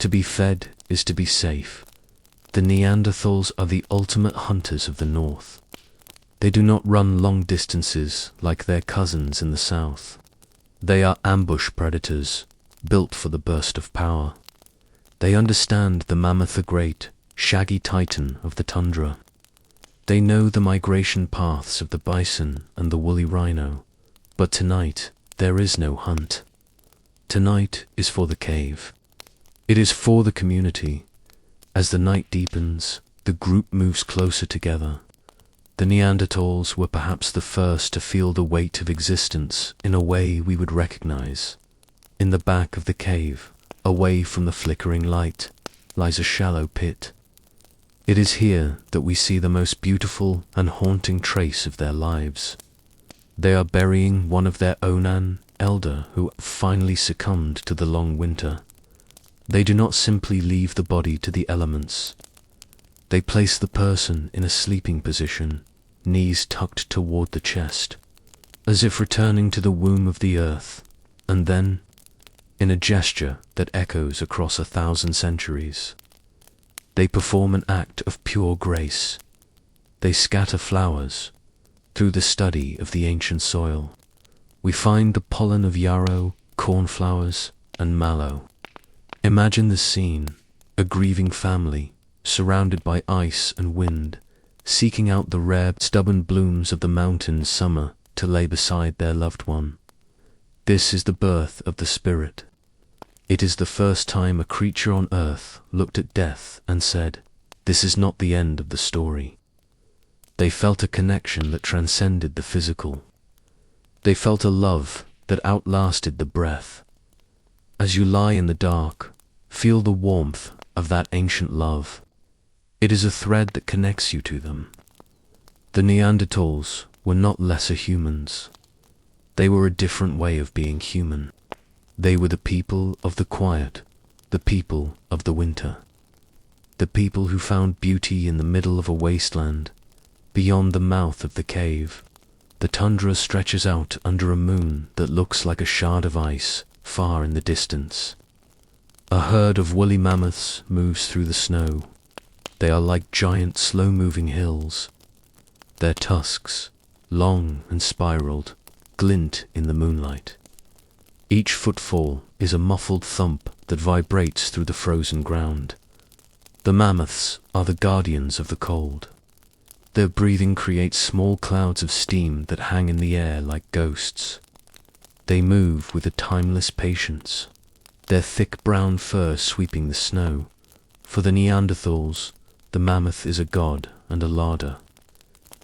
To be fed is to be safe. The Neanderthals are the ultimate hunters of the north. They do not run long distances like their cousins in the south. They are ambush predators, built for the burst of power. They understand the mammoth, the great, shaggy titan of the tundra. They know the migration paths of the bison and the woolly rhino. But tonight, there is no hunt. Tonight is for the cave. It is for the community. As the night deepens, the group moves closer together. The Neanderthals were perhaps the first to feel the weight of existence in a way we would recognize. In the back of the cave, away from the flickering light, lies a shallow pit. It is here that we see the most beautiful and haunting trace of their lives. They are burying one of their onan, elder, who finally succumbed to the long winter. They do not simply leave the body to the elements. They place the person in a sleeping position, knees tucked toward the chest, as if returning to the womb of the earth, and then, in a gesture that echoes across 1,000 centuries, they perform an act of pure grace. They scatter flowers. Through the study of the ancient soil, we find the pollen of yarrow, cornflowers, and mallow. Imagine the scene, a grieving family, surrounded by ice and wind, seeking out the rare, stubborn blooms of the mountain summer to lay beside their loved one. This is the birth of the spirit. It is the first time a creature on earth looked at death and said, "This is not the end of the story." They felt a connection that transcended the physical. They felt a love that outlasted the breath. As you lie in the dark, feel the warmth of that ancient love. It is a thread that connects you to them. The Neanderthals were not lesser humans. They were a different way of being human. They were the people of the quiet, the people of the winter, the people who found beauty in the middle of a wasteland. Beyond the mouth of the cave, the tundra stretches out under a moon that looks like a shard of ice far in the distance. A herd of woolly mammoths moves through the snow. They are like giant, slow-moving hills. Their tusks, long and spiraled, glint in the moonlight. Each footfall is a muffled thump that vibrates through the frozen ground. The mammoths are the guardians of the cold. Their breathing creates small clouds of steam that hang in the air like ghosts. They move with a timeless patience, their thick brown fur sweeping the snow. For the Neanderthals, the mammoth is a god and a larder.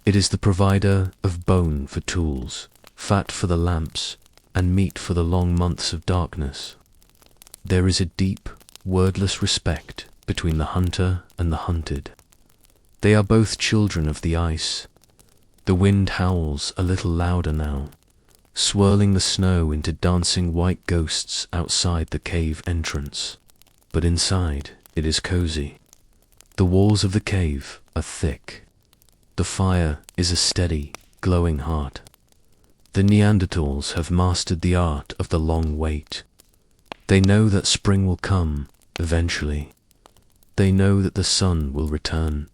It is the provider of bone for tools, fat for the lamps, and meat for the long months of darkness. There is a deep, wordless respect between the hunter and the hunted. They are both children of the ice. The wind howls a little louder now, swirling the snow into dancing white ghosts outside the cave entrance. But inside, it is cozy. The walls of the cave are thick. The fire is a steady, glowing heart. The Neanderthals have mastered the art of the long wait. They know that spring will come, eventually. They know that the sun will return.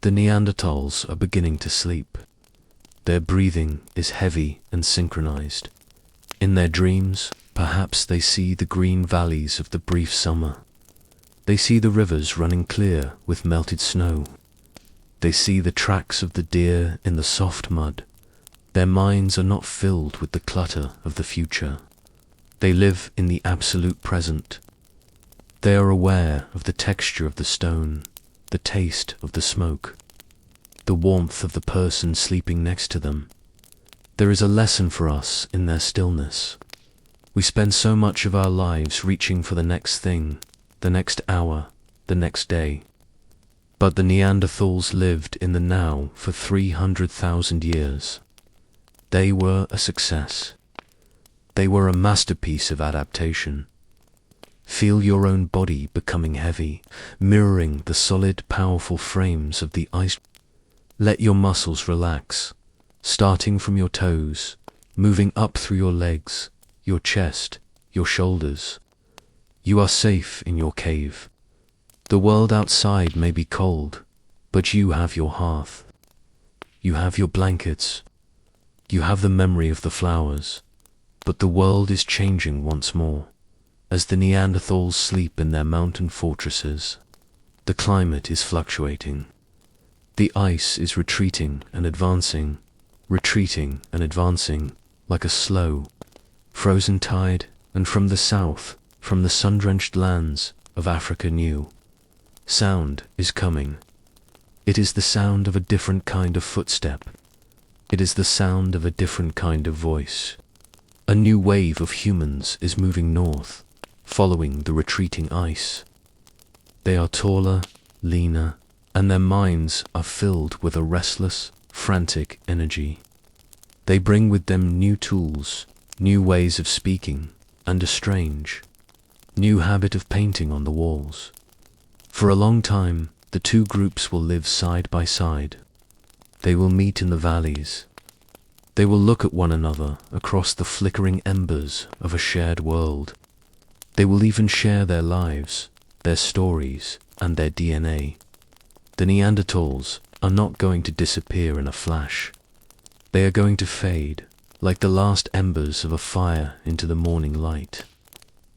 The Neanderthals are beginning to sleep. Their breathing is heavy and synchronized. In their dreams, perhaps they see the green valleys of the brief summer. They see the rivers running clear with melted snow. They see the tracks of the deer in the soft mud. Their minds are not filled with the clutter of the future. They live in the absolute present. They are aware of the texture of the stone, the taste of the smoke, the warmth of the person sleeping next to them. There is a lesson for us in their stillness. We spend so much of our lives reaching for the next thing, the next hour, the next day. But the Neanderthals lived in the now for 300,000 years. They were a success. They were a masterpiece of adaptation. Feel your own body becoming heavy, mirroring the solid, powerful frames of the ice. Let your muscles relax, starting from your toes, moving up through your legs, your chest, your shoulders. You are safe in your cave. The world outside may be cold, but you have your hearth. You have your blankets. You have the memory of the flowers. But the world is changing once more. As the Neanderthals sleep in their mountain fortresses, the climate is fluctuating. The ice is retreating and advancing, like a slow, frozen tide, and from the south, from the sun-drenched lands of Africa new sound is coming. It is the sound of a different kind of footstep. It is the sound of a different kind of voice. A new wave of humans is moving north, following the retreating ice. They are taller, leaner, and their minds are filled with a restless, frantic energy. They bring with them new tools, new ways of speaking, and a strange, new habit of painting on the walls. For a long time, the two groups will live side by side. They will meet in the valleys. They will look at one another across the flickering embers of a shared world. They will even share their lives, their stories, and their DNA. The Neanderthals are not going to disappear in a flash. They are going to fade, like the last embers of a fire into the morning light.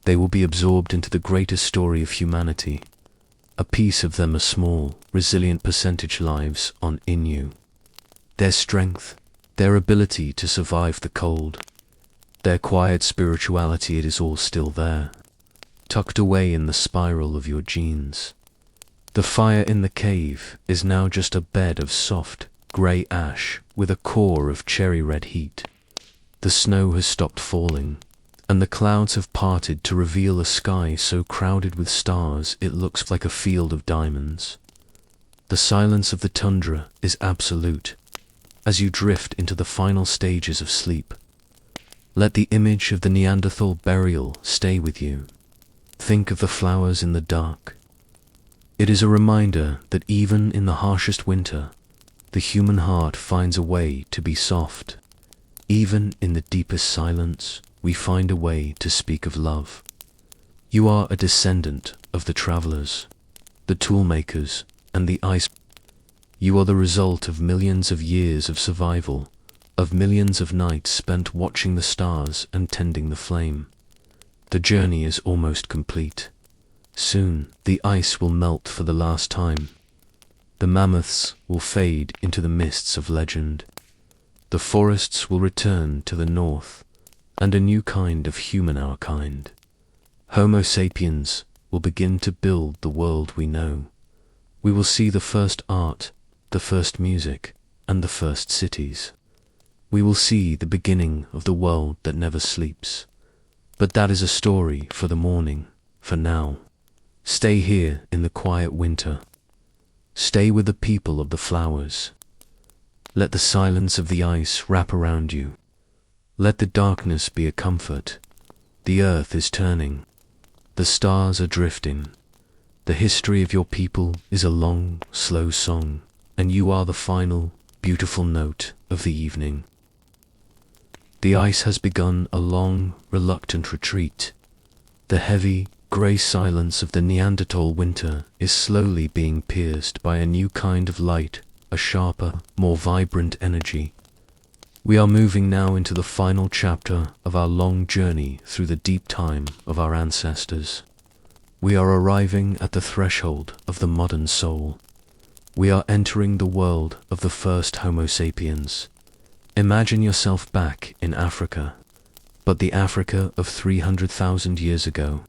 They will be absorbed into the greater story of humanity. A piece of them, a small, resilient percentage, lives on in you. Their strength, their ability to survive the cold, their quiet spirituality, it is all still there, tucked away in the spiral of your genes. The fire in the cave is now just a bed of soft, grey ash with a core of cherry-red heat. The snow has stopped falling, and the clouds have parted to reveal a sky so crowded with stars it looks like a field of diamonds. The silence of the tundra is absolute. As you drift into the final stages of sleep, let the image of the Neanderthal burial stay with you. Think of the flowers in the dark. It is a reminder that even in the harshest winter, the human heart finds a way to be soft. Even in the deepest silence, we find a way to speak of love. You are a descendant of the travelers, the toolmakers, and the ice. You are the result of millions of years of survival, of millions of nights spent watching the stars and tending the flame. The journey is almost complete. Soon, the ice will melt for the last time. The mammoths will fade into the mists of legend. The forests will return to the north, and a new kind of human our kind. Homo sapiens will begin to build the world we know. We will see the first art, the first music, and the first cities. We will see the beginning of the world that never sleeps. But that is a story for the morning. For now, stay here in the quiet winter. Stay with the people of the flowers. Let the silence of the ice wrap around you. Let the darkness be a comfort. The earth is turning. The stars are drifting. The history of your people is a long, slow song, and you are the final, beautiful note of the evening. The ice has begun a long, reluctant retreat. The heavy, grey silence of the Neanderthal winter is slowly being pierced by a new kind of light, a sharper, more vibrant energy. We are moving now into the final chapter of our long journey through the deep time of our ancestors. We are arriving at the threshold of the modern soul. We are entering the world of the first Homo sapiens. Imagine yourself back in Africa, but the Africa of 300,000 years ago.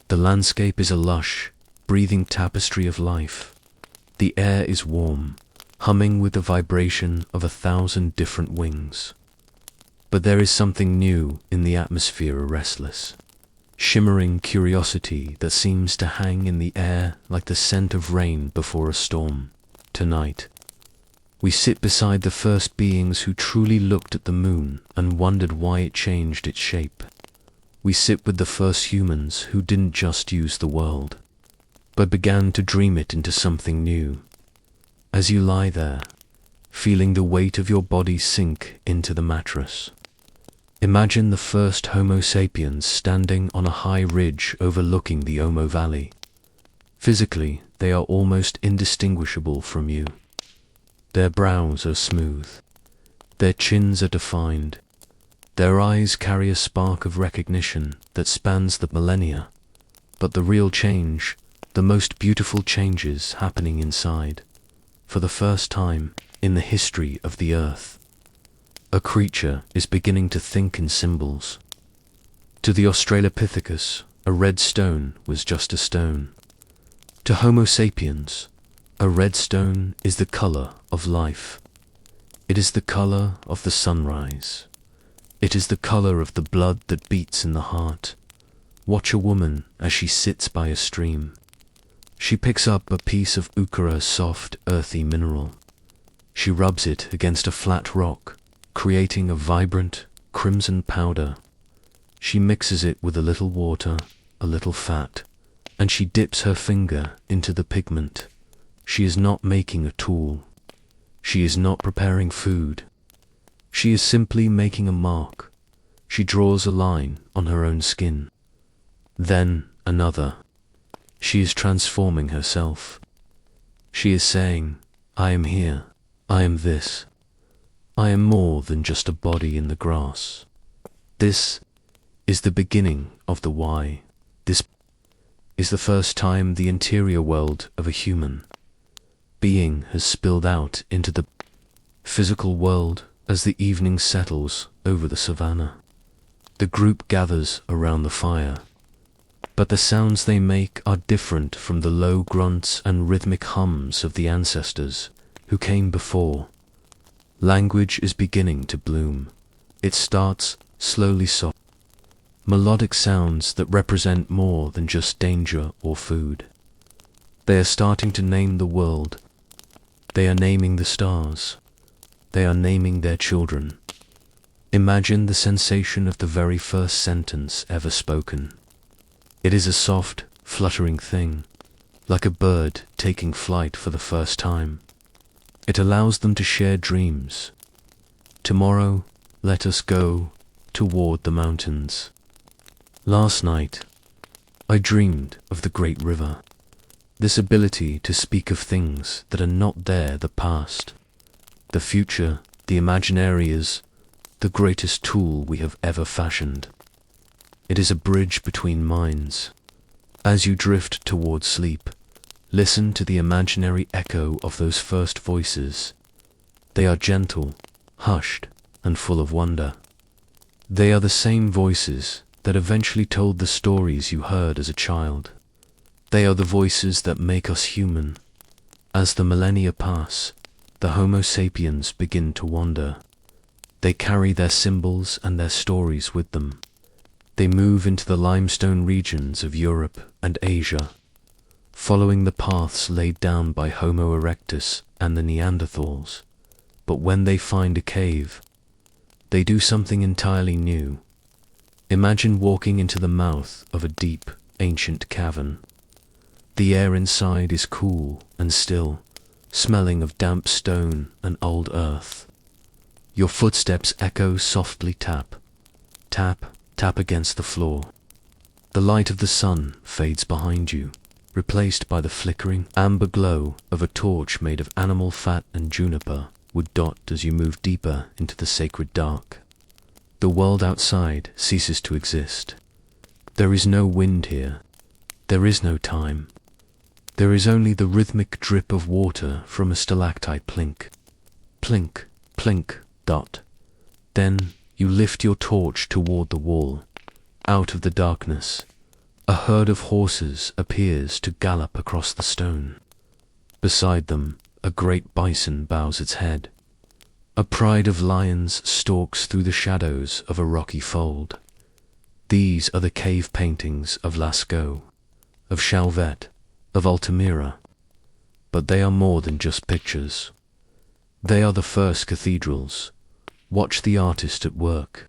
The landscape is a lush, breathing tapestry of life. The air is warm, humming with the vibration of 1,000 different wings. But there is something new in the atmosphere, a restless, shimmering curiosity that seems to hang in the air like the scent of rain before a storm. Tonight, we sit beside the first beings who truly looked at the moon and wondered why it changed its shape. We sit with the first humans who didn't just use the world, but began to dream it into something new. As you lie there, feeling the weight of your body sink into the mattress, imagine the first Homo sapiens standing on a high ridge overlooking the Omo Valley. Physically, they are almost indistinguishable from you. Their brows are smooth. Their chins are defined. Their eyes carry a spark of recognition that spans the millennia. But the real change, the most beautiful changes happening inside. For the first time in the history of the earth, a creature is beginning to think in symbols. To the Australopithecus, a red stone was just a stone. To Homo sapiens, a red stone is the color of life. It is the color of the sunrise. It is the color of the blood that beats in the heart. Watch a woman as she sits by a stream. She picks up a piece of ochre, soft, earthy mineral. She rubs it against a flat rock, creating a vibrant, crimson powder. She mixes it with a little water, a little fat, and she dips her finger into the pigment. She is not making a tool. She is not preparing food. She is simply making a mark. She draws a line on her own skin. Then another. She is transforming herself. She is saying, I am here. I am this. I am more than just a body in the grass. This is the beginning of the why. This is the first time the interior world of a human being has spilled out into the physical world as the evening settles over the savanna. The group gathers around the fire, but the sounds they make are different from the low grunts and rhythmic hums of the ancestors who came before. Language is beginning to bloom. It starts slowly soft. Melodic sounds that represent more than just danger or food. They are starting to name the world. They are naming the stars. They are naming their children. Imagine the sensation of the very first sentence ever spoken. It is a soft, fluttering thing, like a bird taking flight for the first time. It allows them to share dreams. Tomorrow, let us go toward the mountains. Last night, I dreamed of the great river. This ability to speak of things that are not there, the past, the future, the imaginary is the greatest tool we have ever fashioned. It is a bridge between minds. As you drift toward sleep, Listen to the imaginary echo of those first voices. They are gentle, hushed, and full of wonder. They are the same voices that eventually told the stories you heard as a child. They are the voices that make us human. As the millennia pass, the Homo sapiens begin to wander. They carry their symbols and their stories with them. They move into the limestone regions of Europe and Asia, following the paths laid down by Homo erectus and the Neanderthals. But when they find a cave, they do something entirely new. Imagine walking into the mouth of a deep, ancient cavern. The air inside is cool and still, smelling of damp stone and old earth. Your footsteps echo softly tap, tap, tap against the floor. The light of the sun fades behind you, replaced by the flickering amber glow of a torch made of animal fat and juniper would dot as you move deeper into the sacred dark. The world outside ceases to exist. There is no wind here. There is no time. There is only the rhythmic drip of water from a stalactite plink. Plink, plink, dot. Then you lift your torch toward the wall. Out of the darkness, a herd of horses appears to gallop across the stone. Beside them, a great bison bows its head. A pride of lions stalks through the shadows of a rocky fold. These are the cave paintings of Lascaux, of Chauvet, of Altamira. But they are more than just pictures. They are the first cathedrals. Watch the artist at work.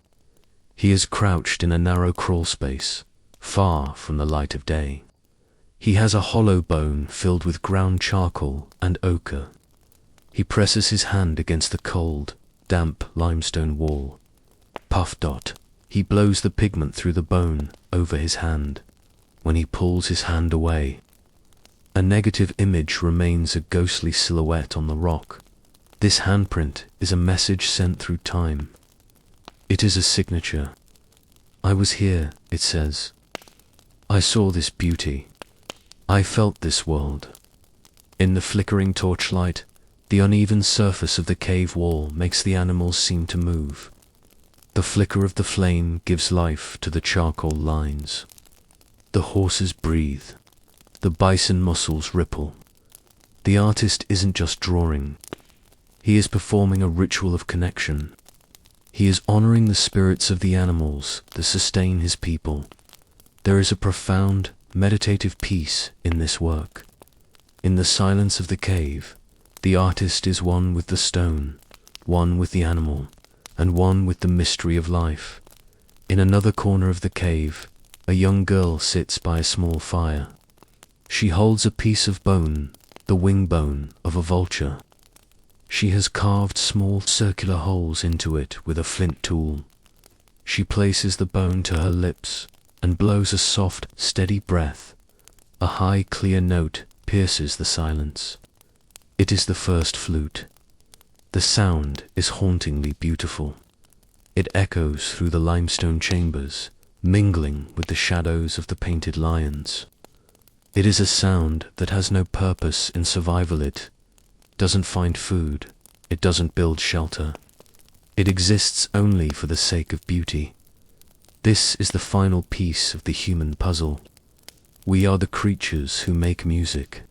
He is crouched in a narrow crawl space, far from the light of day. He has a hollow bone filled with ground charcoal and ochre. He presses his hand against the cold, damp limestone wall. Puff dot. He blows the pigment through the bone over his hand. When he pulls his hand away, a negative image remains a ghostly silhouette on the rock. This handprint is a message sent through time. It is a signature. I was here, it says. I saw this beauty. I felt this world. In the flickering torchlight, the uneven surface of the cave wall makes the animals seem to move. The flicker of the flame gives life to the charcoal lines. The horses breathe. The bison muscles ripple. The artist isn't just drawing. He is performing a ritual of connection. He is honoring the spirits of the animals that sustain his people. There is a profound, meditative peace in this work. In the silence of the cave, the artist is one with the stone, one with the animal, and one with the mystery of life. In another corner of the cave, a young girl sits by a small fire. She holds a piece of bone, the wing bone of a vulture. She has carved small circular holes into it with a flint tool. She places the bone to her lips and blows a soft, steady breath. A high, clear note pierces the silence. It is the first flute. The sound is hauntingly beautiful. It echoes through the limestone chambers, mingling with the shadows of the painted lions. It is a sound that has no purpose in survival. It doesn't find food. It doesn't build shelter. It exists only for the sake of beauty. This is the final piece of the human puzzle. We are the creatures who make music.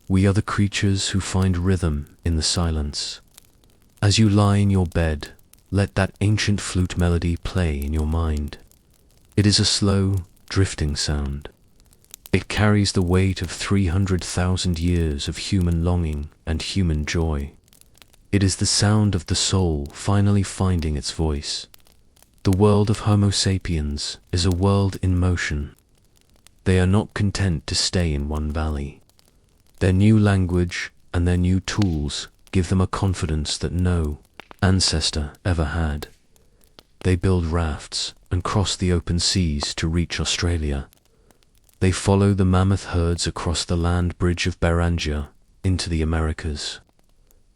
We are the creatures who find rhythm in the silence. As you lie in your bed, let that ancient flute melody play in your mind. It is a slow, drifting sound. It carries the weight of 300,000 years of human longing and human joy. It is the sound of the soul finally finding its voice. The world of Homo sapiens is a world in motion. They are not content to stay in one valley. Their new language and their new tools give them a confidence that no ancestor ever had. They build rafts and cross the open seas to reach Australia. They follow the mammoth herds across the land bridge of Beringia into the Americas.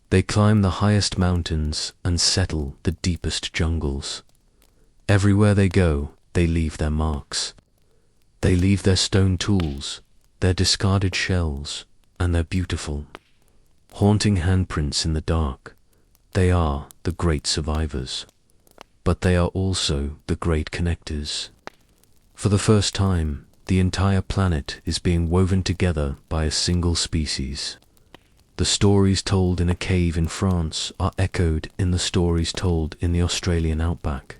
They climb the highest mountains and settle the deepest jungles. Everywhere they go, they leave their marks. They leave their stone tools, their discarded shells, and they're beautiful. Haunting handprints in the dark. They are the great survivors. But they are also the great connectors. For the first time, the entire planet is being woven together by a single species. The stories told in a cave in France are echoed in the stories told in the Australian outback.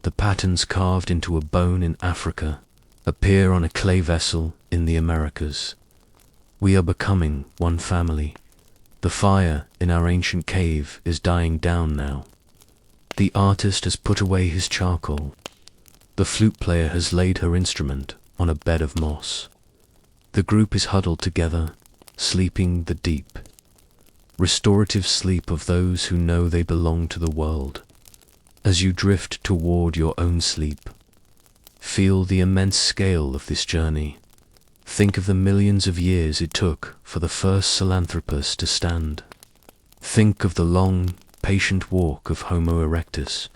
The patterns carved into a bone in Africa appear on a clay vessel in the Americas. We are becoming one family. The fire in our ancient cave is dying down now. The artist has put away his charcoal. The flute player has laid her instrument on a bed of moss. The group is huddled together, sleeping the deep, restorative sleep of those who know they belong to the world. As you drift toward your own sleep, feel the immense scale of this journey. Think of the millions of years it took for the first Sahelanthropus to stand. Think of the long, patient walk of Homo erectus.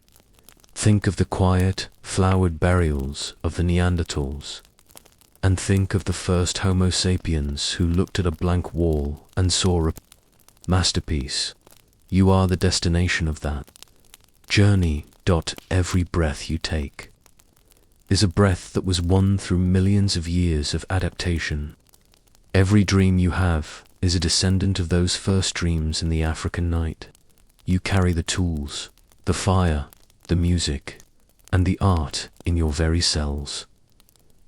Think of the quiet, flowered burials of the Neanderthals. And think of the first Homo sapiens who looked at a blank wall and saw a masterpiece. You are the destination of that journey. Every breath you take is a breath that was won through millions of years of adaptation. Every dream you have is a descendant of those first dreams in the African night. You carry the tools, the fire, the music, and the art in your very cells.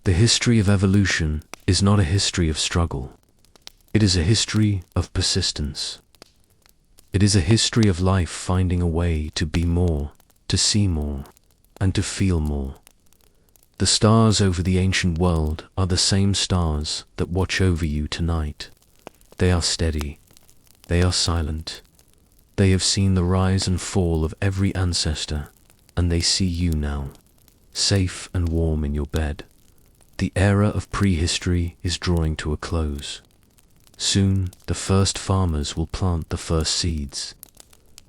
The history of evolution is not a history of struggle. It is a history of persistence. It is a history of life finding a way to be more, to see more, and to feel more. The stars over the ancient world are the same stars that watch over you tonight. They are steady. They are silent. They have seen the rise and fall of every ancestor, and they see you now, safe and warm in your bed. The era of prehistory is drawing to a close. Soon, the first farmers will plant the first seeds.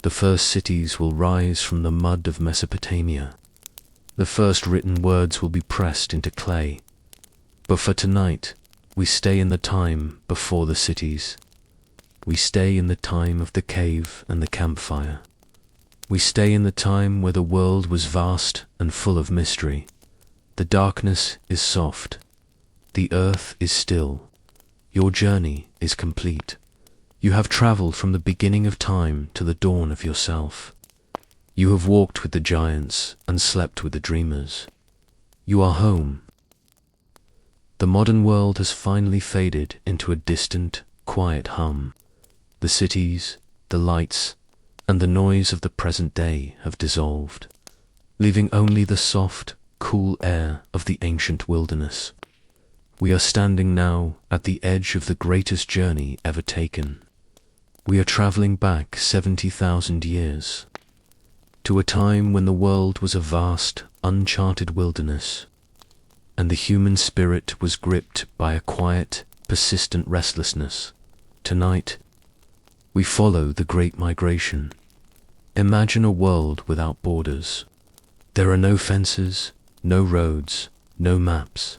The first cities will rise from the mud of Mesopotamia. The first written words will be pressed into clay. But for tonight, we stay in the time before the cities. We stay in the time of the cave and the campfire. We stay in the time where the world was vast and full of mystery. The darkness is soft. The earth is still. Your journey is complete. You have traveled from the beginning of time to the dawn of yourself. You have walked with the giants and slept with the dreamers. You are home. The modern world has finally faded into a distant, quiet hum. The cities, the lights, and the noise of the present day have dissolved, leaving only the soft, cool air of the ancient wilderness. We are standing now at the edge of the greatest journey ever taken. We are traveling back 70,000 years, to a time when the world was a vast, uncharted wilderness, and the human spirit was gripped by a quiet, persistent restlessness. Tonight, we follow the Great Migration. Imagine a world without borders. There are no fences, no roads, no maps.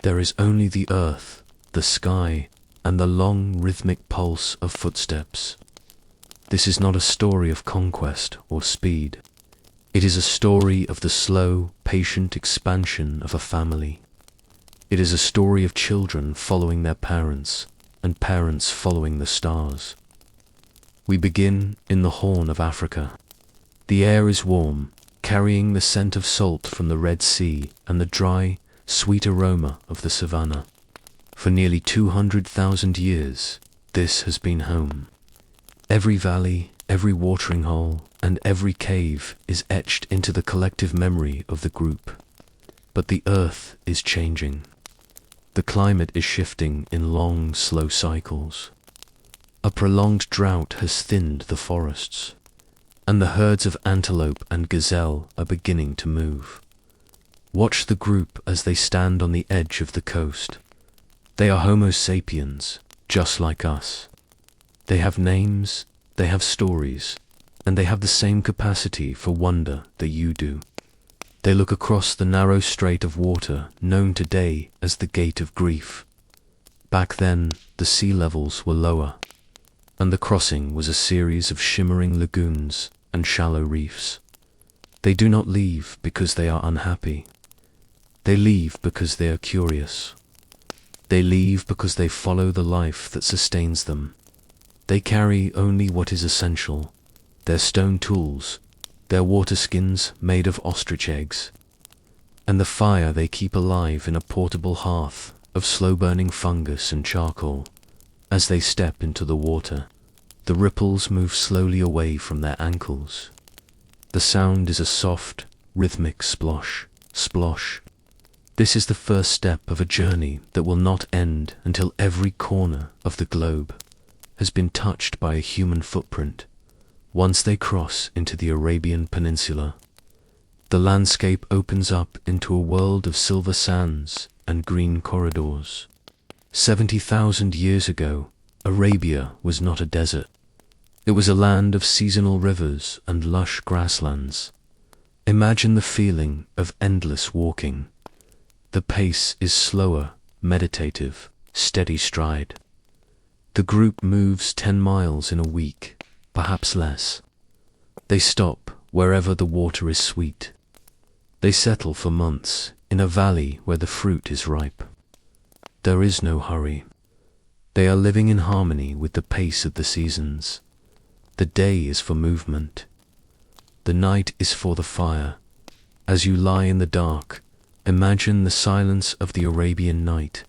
There is only the earth, the sky, and the long rhythmic pulse of footsteps. This is not a story of conquest or speed. It is a story of the slow, patient expansion of a family. It is a story of children following their parents, and parents following the stars. We begin in the Horn of Africa. The air is warm, carrying the scent of salt from the Red Sea and the dry, sweet aroma of the savanna. For nearly 200,000 years, this has been home. Every valley, every watering hole, and every cave is etched into the collective memory of the group. But the earth is changing. The climate is shifting in long, slow cycles. A prolonged drought has thinned the forests, and the herds of antelope and gazelle are beginning to move. Watch the group as they stand on the edge of the coast. They are Homo sapiens, just like us. They have names, they have stories, and they have the same capacity for wonder that you do. They look across the narrow strait of water known today as the Gate of Grief. Back then, the sea levels were lower, and the crossing was a series of shimmering lagoons and shallow reefs. They do not leave because they are unhappy. They leave because they are curious. They leave because they follow the life that sustains them. They carry only what is essential: their stone tools, their water skins made of ostrich eggs, and the fire they keep alive in a portable hearth of slow-burning fungus and charcoal. As they step into the water, the ripples move slowly away from their ankles. The sound is a soft, rhythmic splosh, splosh. This is the first step of a journey that will not end until every corner of the globe has been touched by a human footprint. Once they cross into the Arabian Peninsula, the landscape opens up into a world of silver sands and green corridors. 70,000 years ago, Arabia was not a desert. It was a land of seasonal rivers and lush grasslands. Imagine the feeling of endless walking. The pace is slower, meditative, steady stride. The group moves 10 miles in a week, perhaps less. They stop wherever the water is sweet. They settle for months in a valley where the fruit is ripe. There is no hurry. They are living in harmony with the pace of the seasons. The day is for movement. The night is for the fire. As you lie in the dark, imagine the silence of the Arabian night.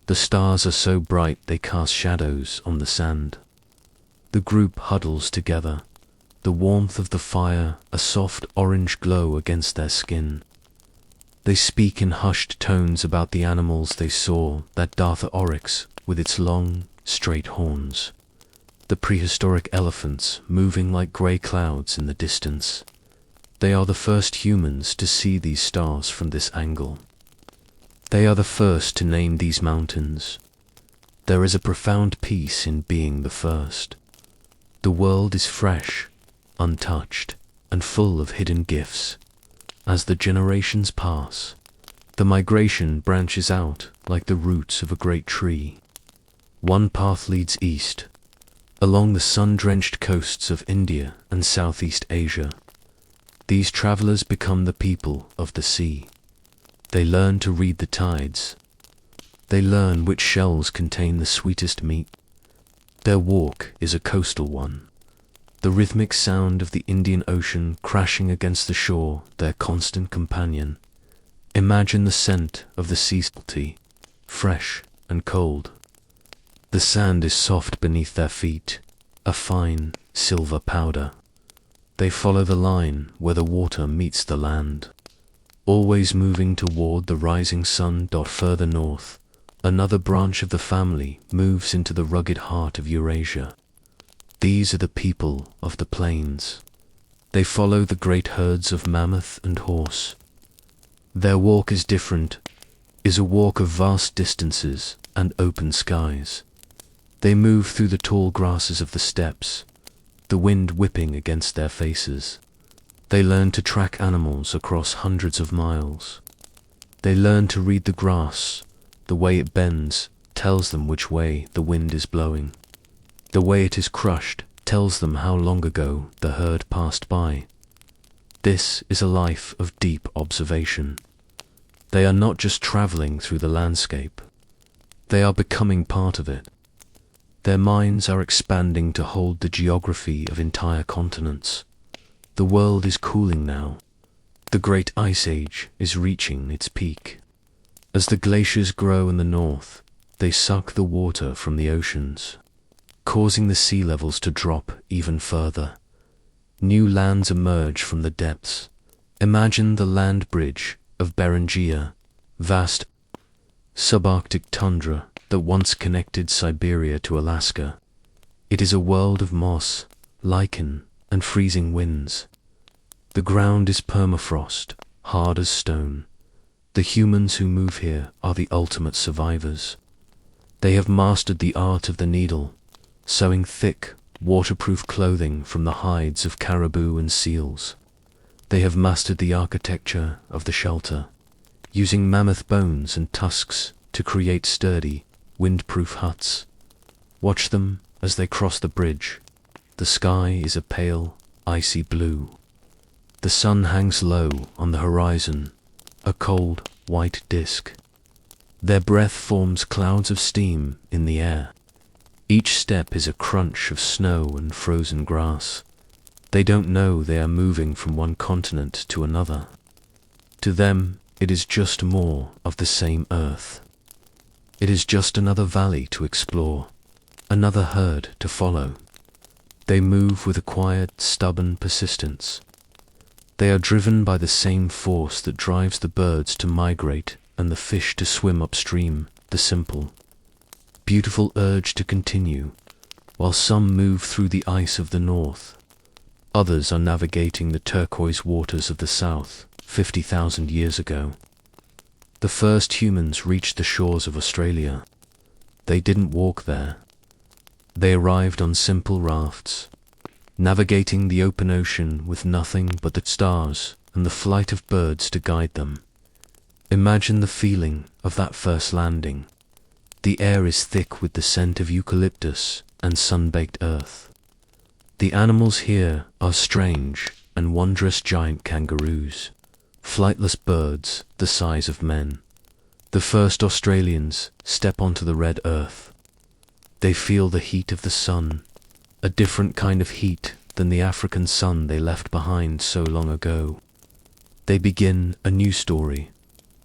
The stars are so bright they cast shadows on the sand. The group huddles together, the warmth of the fire a soft orange glow against their skin. They speak in hushed tones about the animals they saw, that Dartha oryx with its long, straight horns, the prehistoric elephants moving like grey clouds in the distance. They are the first humans to see these stars from this angle. They are the first to name these mountains. There is a profound peace in being the first. The world is fresh, untouched, and full of hidden gifts. As the generations pass, the migration branches out like the roots of a great tree. One path leads east, along the sun-drenched coasts of India and Southeast Asia. These travelers become the people of the sea. They learn to read the tides. They learn which shells contain the sweetest meat. Their walk is a coastal one. The rhythmic sound of the Indian Ocean crashing against the shore, their constant companion. Imagine the scent of the sea salty, fresh and cold. The sand is soft beneath their feet, a fine silver powder. They follow the line where the water meets the land, always moving toward the rising sun. Further north, another branch of the family moves into the rugged heart of Eurasia. These are the people of the plains. They follow the great herds of mammoth and horse. Their walk is different, is a walk of vast distances and open skies. They move through the tall grasses of the steppes, the wind whipping against their faces. They learn to track animals across hundreds of miles. They learn to read the grass. The way it bends tells them which way the wind is blowing. The way it is crushed tells them how long ago the herd passed by. This is a life of deep observation. They are not just traveling through the landscape. They are becoming part of it. Their minds are expanding to hold the geography of entire continents. The world is cooling now. The Great Ice Age is reaching its peak. As the glaciers grow in the north, they suck the water from the oceans, causing the sea levels to drop even further. New lands emerge from the depths. Imagine the land bridge of Beringia, vast subarctic tundra that once connected Siberia to Alaska. It is a world of moss, lichen, and freezing winds. The ground is permafrost, hard as stone. The humans who move here are the ultimate survivors. They have mastered the art of the needle, sewing thick, waterproof clothing from the hides of caribou and seals. They have mastered the architecture of the shelter, using mammoth bones and tusks to create sturdy, windproof huts. Watch them as they cross the bridge. The sky is a pale, icy blue. The sun hangs low on the horizon, a cold, white disk. Their breath forms clouds of steam in the air. Each step is a crunch of snow and frozen grass. They don't know they are moving from one continent to another. To them, it is just more of the same earth. It is just another valley to explore, another herd to follow. They move with a quiet, stubborn persistence. They are driven by the same force that drives the birds to migrate and the fish to swim upstream, the simple, beautiful urge to continue. While some move through the ice of the north, others are navigating the turquoise waters of the south 50,000 years ago. The first humans reached the shores of Australia. They didn't walk there. They arrived on simple rafts, navigating the open ocean with nothing but the stars and the flight of birds to guide them. Imagine the feeling of that first landing. The air is thick with the scent of eucalyptus and sun-baked earth. The animals here are strange and wondrous giant kangaroos, flightless birds the size of men. The first Australians step onto the red earth. They feel the heat of the sun, a different kind of heat than the African sun they left behind so long ago. They begin a new story,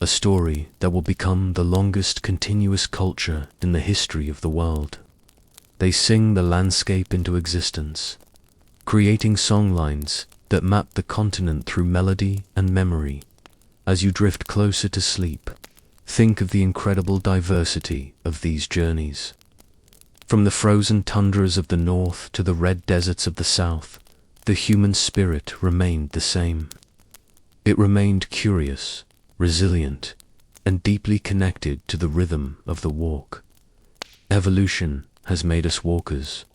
a story that will become the longest continuous culture in the history of the world. They sing the landscape into existence, creating songlines that map the continent through melody and memory. As you drift closer to sleep, think of the incredible diversity of these journeys. From the frozen tundras of the north to the red deserts of the south, the human spirit remained the same. It remained curious, resilient, and deeply connected to the rhythm of the walk. Evolution has made us walkers.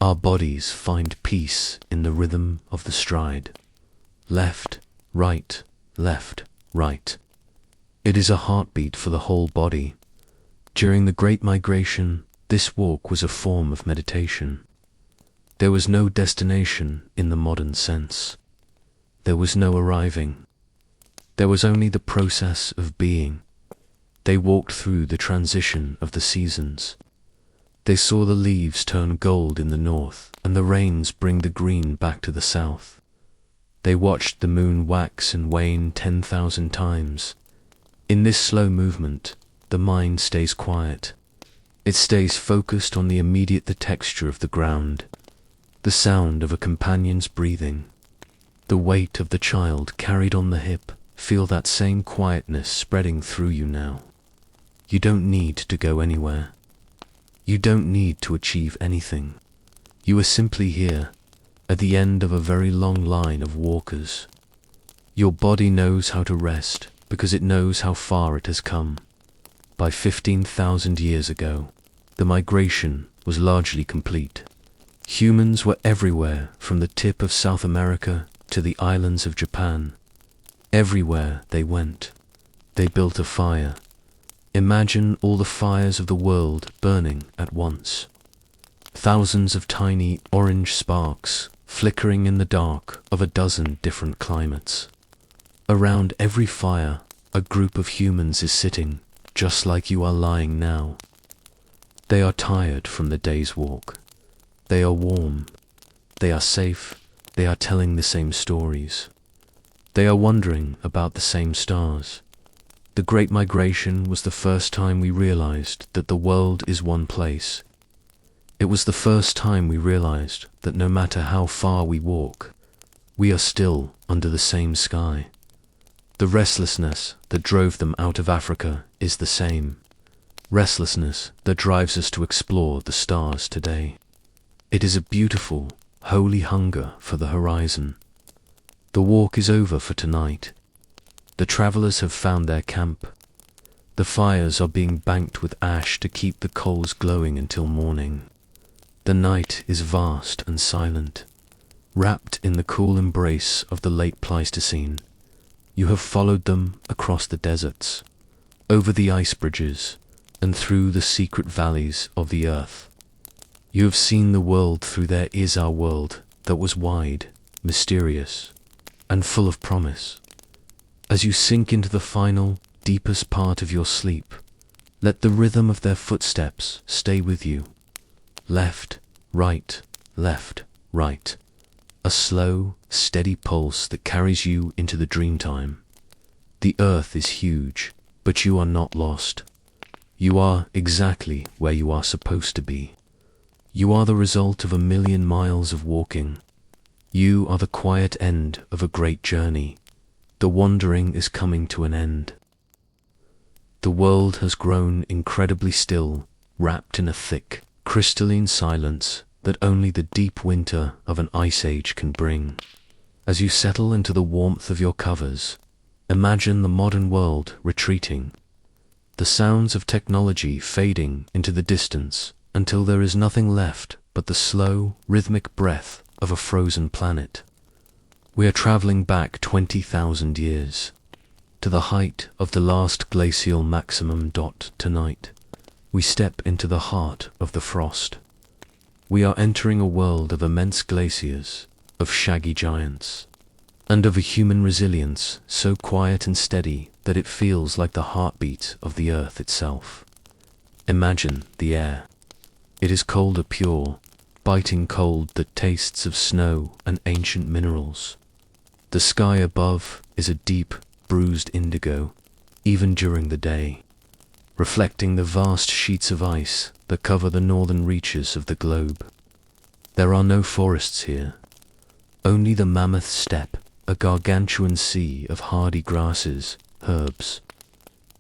Our bodies find peace in the rhythm of the stride. Left, right, left, right. It is a heartbeat for the whole body. During the Great Migration, this walk was a form of meditation. There was no destination in the modern sense. There was no arriving. There was only the process of being. They walked through the transition of the seasons. They saw the leaves turn gold in the north and the rains bring the green back to the south. They watched the moon wax and wane 10,000 times. In this slow movement, the mind stays quiet. It stays focused on the immediate the texture of the ground, the sound of a companion's breathing, the weight of the child carried on the hip. Feel that same quietness spreading through you now. You don't need to go anywhere. You don't need to achieve anything. You are simply here, at the end of a very long line of walkers. Your body knows how to rest because it knows how far it has come. By 15,000 years ago, the migration was largely complete. Humans were everywhere from the tip of South America to the islands of Japan. Everywhere they went, they built a fire. Imagine all the fires of the world burning at once. Thousands of tiny orange sparks flickering in the dark of a dozen different climates. Around every fire, a group of humans is sitting, just like you are lying now. They are tired from the day's walk. They are warm. They are safe. They are telling the same stories. They are wondering about the same stars. The Great Migration was the first time we realized that the world is one place. It was the first time we realized that no matter how far we walk, we are still under the same sky. The restlessness that drove them out of Africa is the same. Restlessness that drives us to explore the stars today. It is a beautiful, holy hunger for the horizon. The walk is over for tonight. The travelers have found their camp. The fires are being banked with ash to keep the coals glowing until morning. The night is vast and silent. Wrapped in the cool embrace of the late Pleistocene, you have followed them across the deserts, over the ice bridges, and through the secret valleys of the earth. You have seen the world through there is our world that was wide, mysterious, and full of promise. As you sink into the final, deepest part of your sleep, let the rhythm of their footsteps stay with you. Left, right, a slow, steady pulse that carries you into the dream time. The earth is huge, but you are not lost. You are exactly where you are supposed to be. You are the result of 1,000,000 miles of walking. You are the quiet end of a great journey. The wandering is coming to an end. The world has grown incredibly still, wrapped in a thick, crystalline silence that only the deep winter of an ice age can bring. As you settle into the warmth of your covers, imagine the modern world retreating, the sounds of technology fading into the distance until there is nothing left but the slow, rhythmic breath of a frozen planet. We are traveling back 20,000 years, to the height of the last glacial maximum. Tonight, we step into the heart of the frost. We are entering a world of immense glaciers, of shaggy giants, and of a human resilience so quiet and steady that it feels like the heartbeat of the earth itself. Imagine the air. It is colder pure, biting cold that tastes of snow and ancient minerals. The sky above is a deep, bruised indigo, even during the day, reflecting the vast sheets of ice that cover the northern reaches of the globe. There are no forests here, only the mammoth steppe, a gargantuan sea of hardy grasses, herbs,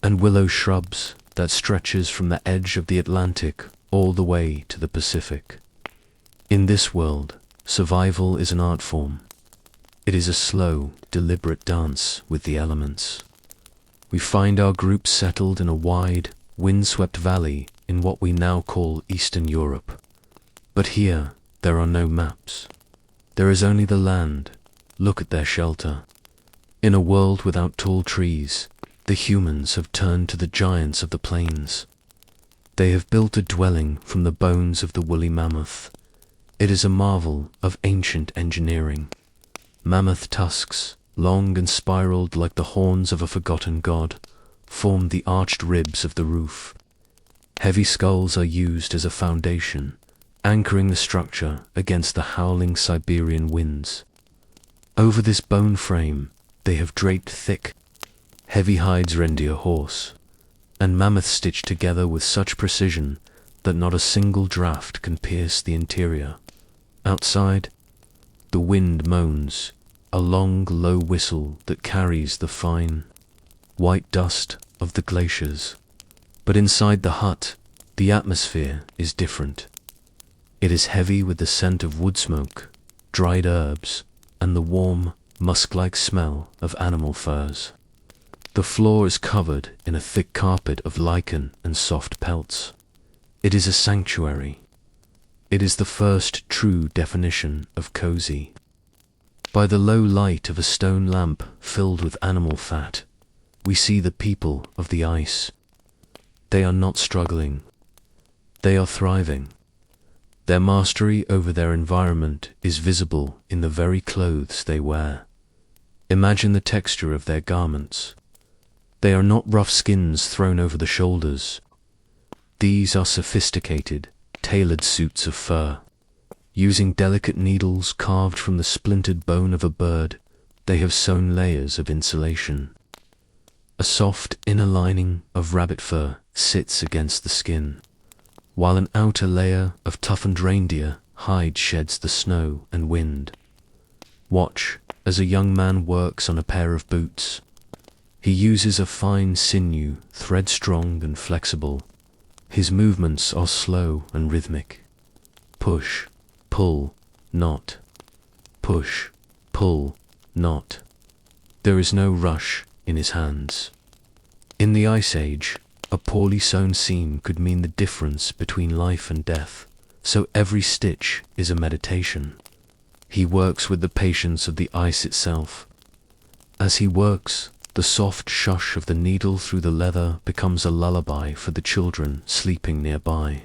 and willow shrubs that stretches from the edge of the Atlantic all the way to the Pacific. In this world, survival is an art form. It is a slow, deliberate dance with the elements. We find our group settled in a wide, windswept valley in what we now call Eastern Europe. But here, there are no maps. There is only the land. Look at their shelter. In a world without tall trees, the humans have turned to the giants of the plains. They have built a dwelling from the bones of the woolly mammoth. It is a marvel of ancient engineering. Mammoth tusks, long and spiraled like the horns of a forgotten god, form the arched ribs of the roof. Heavy skulls are used as a foundation, anchoring the structure against the howling Siberian winds. Over this bone frame, they have draped thick, heavy hides reindeer horse, and mammoth stitched together with such precision that not a single draft can pierce the interior. Outside, the wind moans, a long, low whistle that carries the fine, white dust of the glaciers. But inside the hut, the atmosphere is different. It is heavy with the scent of wood smoke, dried herbs, and the warm, musk-like smell of animal furs. The floor is covered in a thick carpet of lichen and soft pelts. It is a sanctuary. It is the first true definition of cozy. By the low light of a stone lamp filled with animal fat, we see the people of the ice. They are not struggling. They are thriving. Their mastery over their environment is visible in the very clothes they wear. Imagine the texture of their garments. They are not rough skins thrown over the shoulders. These are sophisticated, tailored suits of fur. Using delicate needles carved from the splintered bone of a bird, they have sewn layers of insulation. A soft inner lining of rabbit fur sits against the skin, while an outer layer of toughened reindeer hide sheds the snow and wind. Watch as a young man works on a pair of boots. He uses a fine sinew, thread-strong and flexible. His movements are slow and rhythmic. Push, pull, knot. Push, pull, knot. There is no rush in his hands. In the Ice Age, a poorly sewn seam could mean the difference between life and death, so every stitch is a meditation. He works with the patience of the ice itself. As he works, The soft shush of the needle through the leather becomes a lullaby for the children sleeping nearby,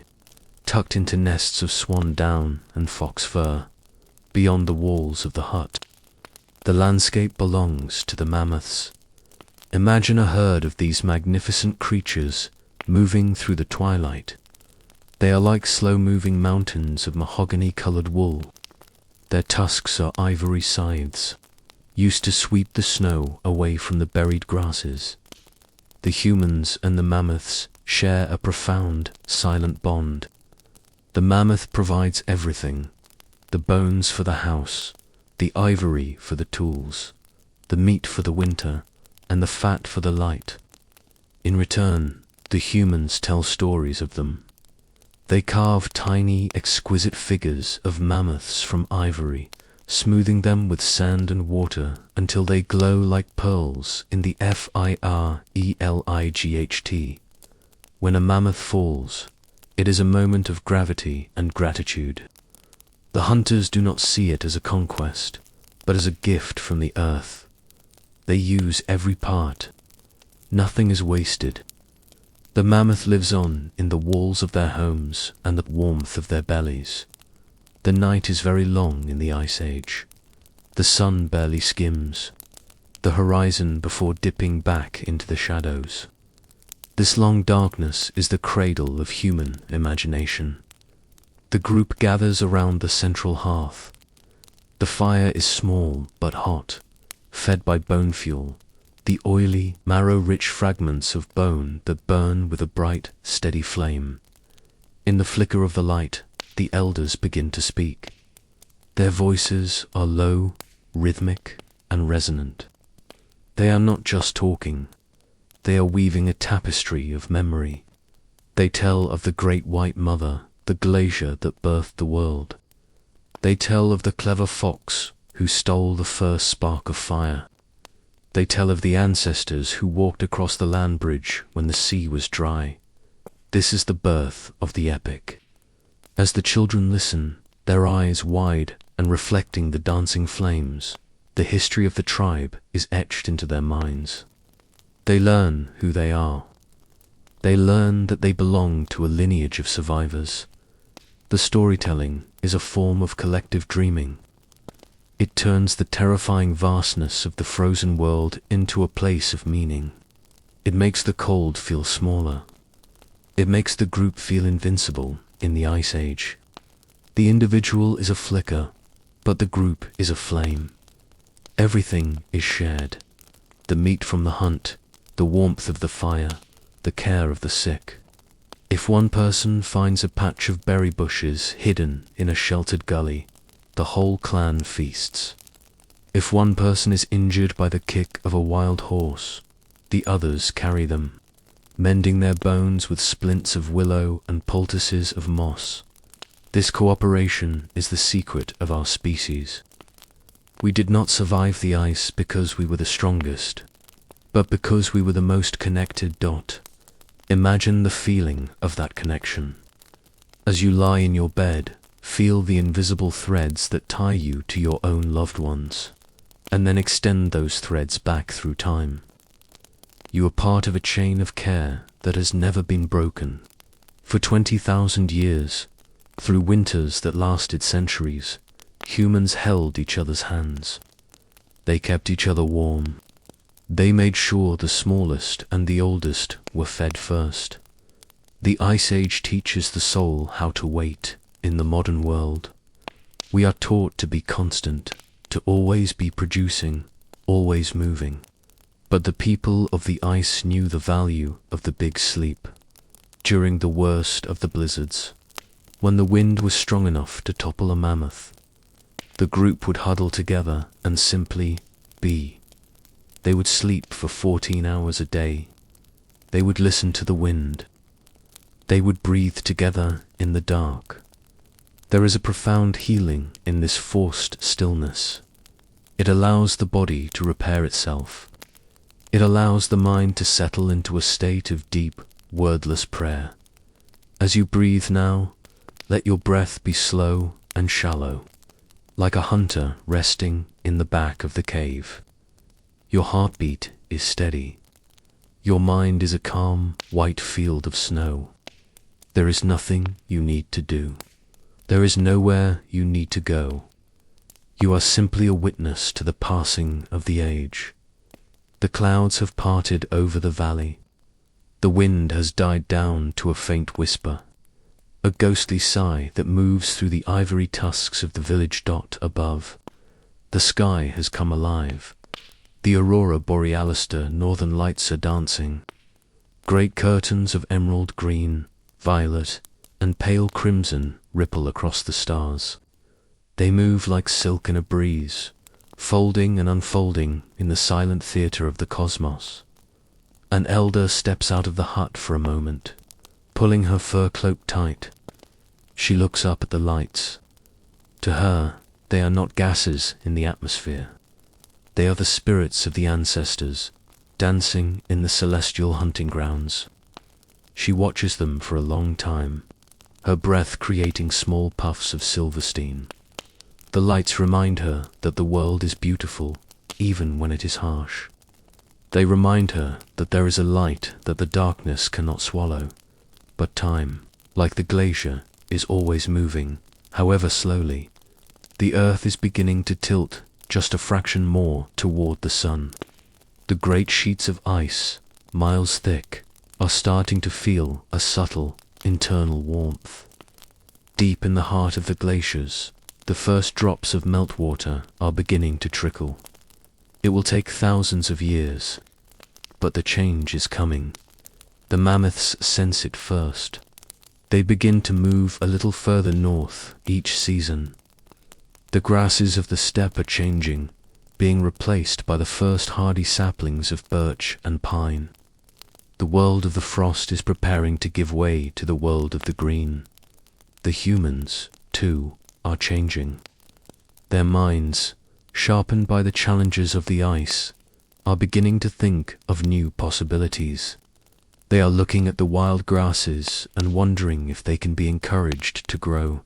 tucked into nests of swan down and fox fur, beyond the walls of the hut. The landscape belongs to the mammoths. Imagine a herd of these magnificent creatures moving through the twilight. They are like slow-moving mountains of mahogany-colored wool. Their tusks are ivory scythes, used to sweep the snow away from the buried grasses. The humans and the mammoths share a profound, silent bond. The mammoth provides everything: the bones for the house, the ivory for the tools, the meat for the winter, and the fat for the light. In return, the humans tell stories of them. They carve tiny, exquisite figures of mammoths from ivory, smoothing them with sand and water until they glow like pearls in the firelight. When a mammoth falls, it is a moment of gravity and gratitude. The hunters do not see it as a conquest, but as a gift from the earth. They use every part. Nothing is wasted. The mammoth lives on in the walls of their homes and the warmth of their bellies. The night is very long in the Ice Age. The sun barely skims the horizon before dipping back into the shadows. This long darkness is the cradle of human imagination. The group gathers around the central hearth. The fire is small but hot, fed by bone fuel, the oily, marrow-rich fragments of bone that burn with a bright, steady flame. In the flicker of the light, the elders begin to speak. Their voices are low, rhythmic, and resonant. They are not just talking. They are weaving a tapestry of memory. They tell of the great white mother, the glacier that birthed the world. They tell of the clever fox who stole the first spark of fire. They tell of the ancestors who walked across the land bridge when the sea was dry. This is the birth of the epic. As the children listen, their eyes wide and reflecting the dancing flames, the history of the tribe is etched into their minds. They learn who they are. They learn that they belong to a lineage of survivors. The storytelling is a form of collective dreaming. It turns the terrifying vastness of the frozen world into a place of meaning. It makes the cold feel smaller. It makes the group feel invincible in the Ice Age. The individual is a flicker, but the group is a flame. Everything is shared. The meat from the hunt, the warmth of the fire, the care of the sick. If one person finds a patch of berry bushes hidden in a sheltered gully, the whole clan feasts. If one person is injured by the kick of a wild horse, the others carry them, mending their bones with splints of willow and poultices of moss. This cooperation is the secret of our species. We did not survive the ice because we were the strongest, but because we were the most connected. Imagine the feeling of that connection. As you lie in your bed, feel the invisible threads that tie you to your own loved ones, and then extend those threads back through time. You are part of a chain of care that has never been broken. For 20,000 years, through winters that lasted centuries, humans held each other's hands. They kept each other warm. They made sure the smallest and the oldest were fed first. The Ice Age teaches the soul how to wait in the modern world. We are taught to be constant, to always be producing, always moving. But the people of the ice knew the value of the big sleep. During the worst of the blizzards, when the wind was strong enough to topple a mammoth, the group would huddle together and simply be. They would sleep for 14 hours a day. They would listen to the wind. They would breathe together in the dark. There is a profound healing in this forced stillness. It allows the body to repair itself. It allows the mind to settle into a state of deep, wordless prayer. As you breathe now, let your breath be slow and shallow, like a hunter resting in the back of the cave. Your heartbeat is steady. Your mind is a calm, white field of snow. There is nothing you need to do. There is nowhere you need to go. You are simply a witness to the passing of the age. The clouds have parted over the valley. The wind has died down to a faint whisper, a ghostly sigh that moves through the ivory tusks of the village dot above. The sky has come alive. The aurora borealis, northern lights are dancing. Great curtains of emerald green, violet, and pale crimson ripple across the stars. They move like silk in a breeze, folding and unfolding in the silent theater of the cosmos. An elder steps out of the hut for a moment, pulling her fur cloak tight. She looks up at the lights. To her, they are not gases in the atmosphere. They are the spirits of the ancestors, dancing in the celestial hunting grounds. She watches them for a long time, her breath creating small puffs of silverstein. The lights remind her that the world is beautiful, even when it is harsh. They remind her that there is a light that the darkness cannot swallow. But time, like the glacier, is always moving, however slowly. The earth is beginning to tilt just a fraction more toward the sun. The great sheets of ice, miles thick, are starting to feel a subtle, internal warmth. Deep in the heart of the glaciers, the first drops of meltwater are beginning to trickle. It will take thousands of years, but the change is coming. The mammoths sense it first. They begin to move a little further north each season. The grasses of the steppe are changing, being replaced by the first hardy saplings of birch and pine. The world of the frost is preparing to give way to the world of the green. The humans, too, are changing. Their minds, sharpened by the challenges of the ice, are beginning to think of new possibilities. They are looking at the wild grasses and wondering if they can be encouraged to grow.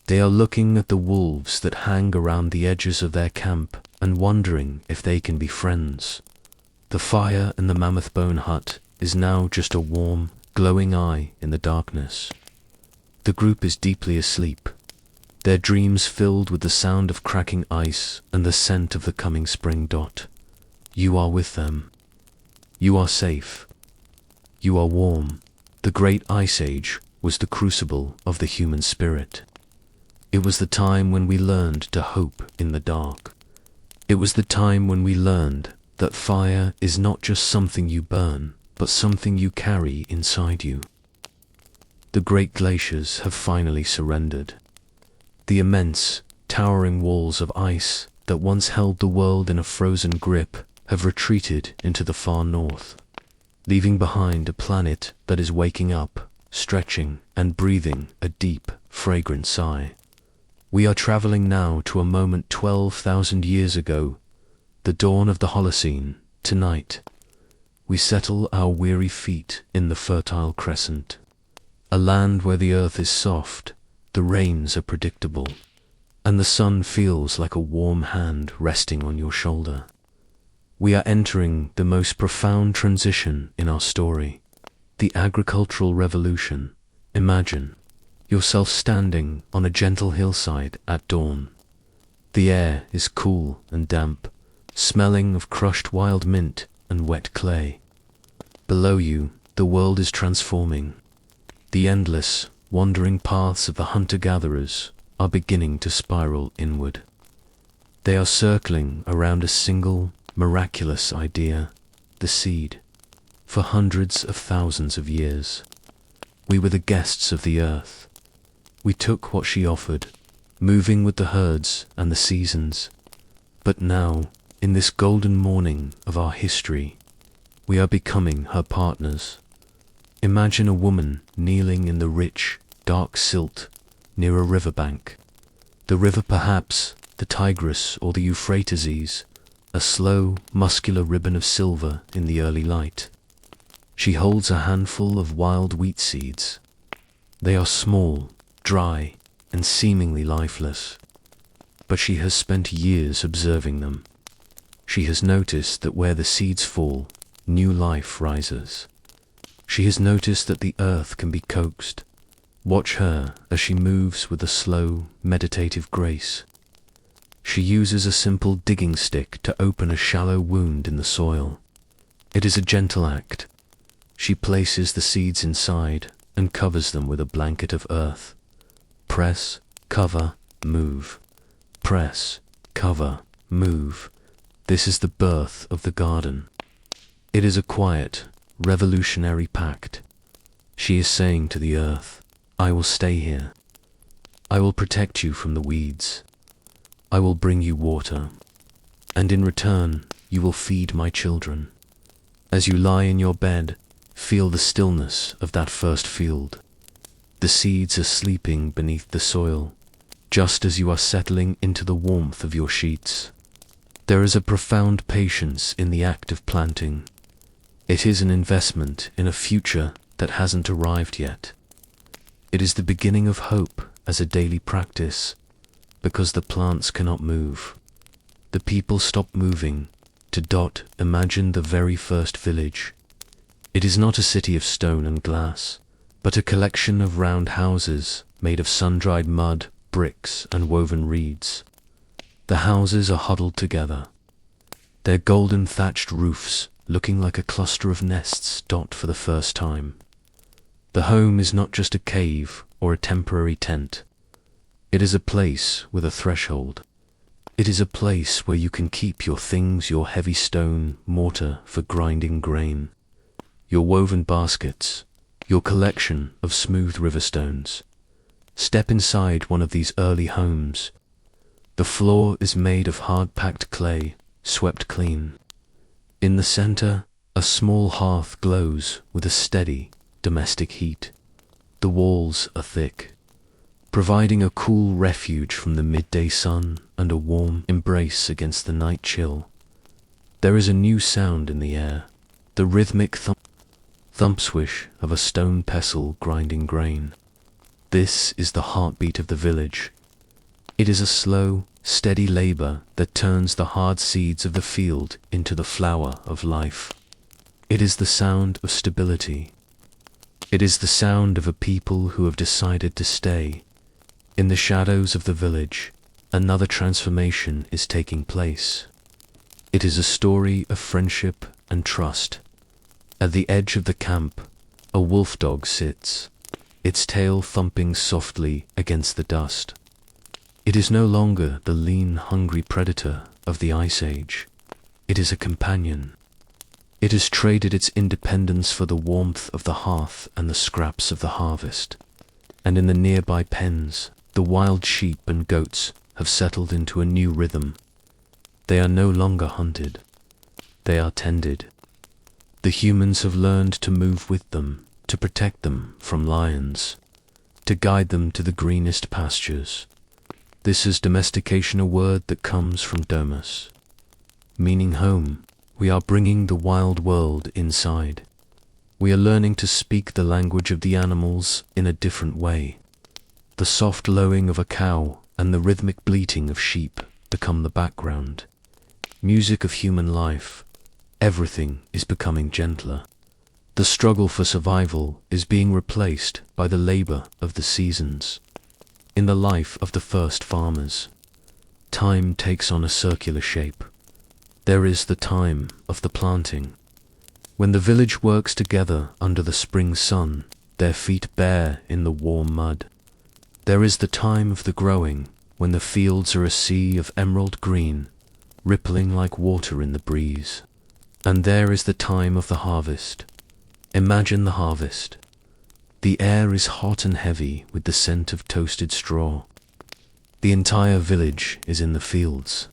They are looking at the wolves that hang around the edges of their camp and wondering if they can be friends. The fire in the mammoth bone hut is now just a warm, glowing eye in the darkness. The group is deeply asleep, their dreams filled with the sound of cracking ice and the scent of the coming spring dot. You are with them. You are safe. You are warm. The great ice age was the crucible of the human spirit. It was the time when we learned to hope in the dark. It was the time when we learned that fire is not just something you burn, but something you carry inside you. The great glaciers have finally surrendered. The immense, towering walls of ice that once held the world in a frozen grip have retreated into the far north, leaving behind a planet that is waking up, stretching, and breathing a deep, fragrant sigh. We are traveling now to a moment 12,000 years ago, the dawn of the Holocene. Tonight, we settle our weary feet in the fertile crescent, a land where the earth is soft, the rains are predictable, and the sun feels like a warm hand resting on your shoulder. We are entering the most profound transition in our story, the agricultural revolution. Imagine yourself standing on a gentle hillside at dawn. The air is cool and damp, smelling of crushed wild mint and wet clay. Below you, the world is transforming. The endless, wandering paths of the hunter-gatherers are beginning to spiral inward. They are circling around a single, miraculous idea, the seed. For hundreds of thousands of years, we were the guests of the earth. We took what she offered, moving with the herds and the seasons. But now, in this golden morning of our history, we are becoming her partners. Imagine a woman kneeling in the rich, dark silt near a riverbank. The river, perhaps the Tigris or the Euphrates, a slow, muscular ribbon of silver in the early light. She holds a handful of wild wheat seeds. They are small, dry, and seemingly lifeless, but she has spent years observing them. She has noticed that where the seeds fall, new life rises. She has noticed that the earth can be coaxed. Watch her as she moves with a slow, meditative grace. She uses a simple digging stick to open a shallow wound in the soil. It is a gentle act. She places the seeds inside and covers them with a blanket of earth. Press, cover, move. Press, cover, move. This is the birth of the garden. It is a quiet, revolutionary pact. She is saying to the earth, I will stay here. I will protect you from the weeds. I will bring you water. And in return, you will feed my children. As you lie in your bed, feel the stillness of that first field. The seeds are sleeping beneath the soil, just as you are settling into the warmth of your sheets. There is a profound patience in the act of planting. It is an investment in a future that hasn't arrived yet. It is the beginning of hope as a daily practice, because the plants cannot move. The people stop moving. To imagine the very first village. It is not a city of stone and glass, but a collection of round houses made of sun-dried mud, bricks, and woven reeds. The houses are huddled together, their golden thatched roofs looking like a cluster of nests for the first time. The home is not just a cave or a temporary tent. It is a place with a threshold. It is a place where you can keep your things, your heavy stone mortar for grinding grain, your woven baskets, your collection of smooth river stones. Step inside one of these early homes. The floor is made of hard-packed clay, swept clean. In the center, a small hearth glows with a steady, domestic heat. The walls are thick, providing a cool refuge from the midday sun and a warm embrace against the night chill. There is a new sound in the air, the rhythmic thump swish of a stone pestle grinding grain. This is the heartbeat of the village. It is a slow, steady labor that turns the hard seeds of the field into the flower of life. It is the sound of stability. It is the sound of a people who have decided to stay. In the shadows of the village, another transformation is taking place. It is a story of friendship and trust. At the edge of the camp, a wolf dog sits, its tail thumping softly against the dust. It is no longer the lean, hungry predator of the Ice Age. It is a companion. It has traded its independence for the warmth of the hearth and the scraps of the harvest. And in the nearby pens, the wild sheep and goats have settled into a new rhythm. They are no longer hunted. They are tended. The humans have learned to move with them, to protect them from lions, to guide them to the greenest pastures. This is domestication, a word that comes from domus, meaning home. We are bringing the wild world inside. We are learning to speak the language of the animals in a different way. The soft lowing of a cow and the rhythmic bleating of sheep become the background. Music of human life. Everything is becoming gentler. The struggle for survival is being replaced by the labor of the seasons. In the life of the first farmers, time takes on a circular shape. There is the time of the planting. When the village works together under the spring sun, their feet bare in the warm mud. There is the time of the growing, when the fields are a sea of emerald green, rippling like water in the breeze. And there is the time of the harvest. Imagine the harvest. The air is hot and heavy with the scent of toasted straw. The entire village is in the fields.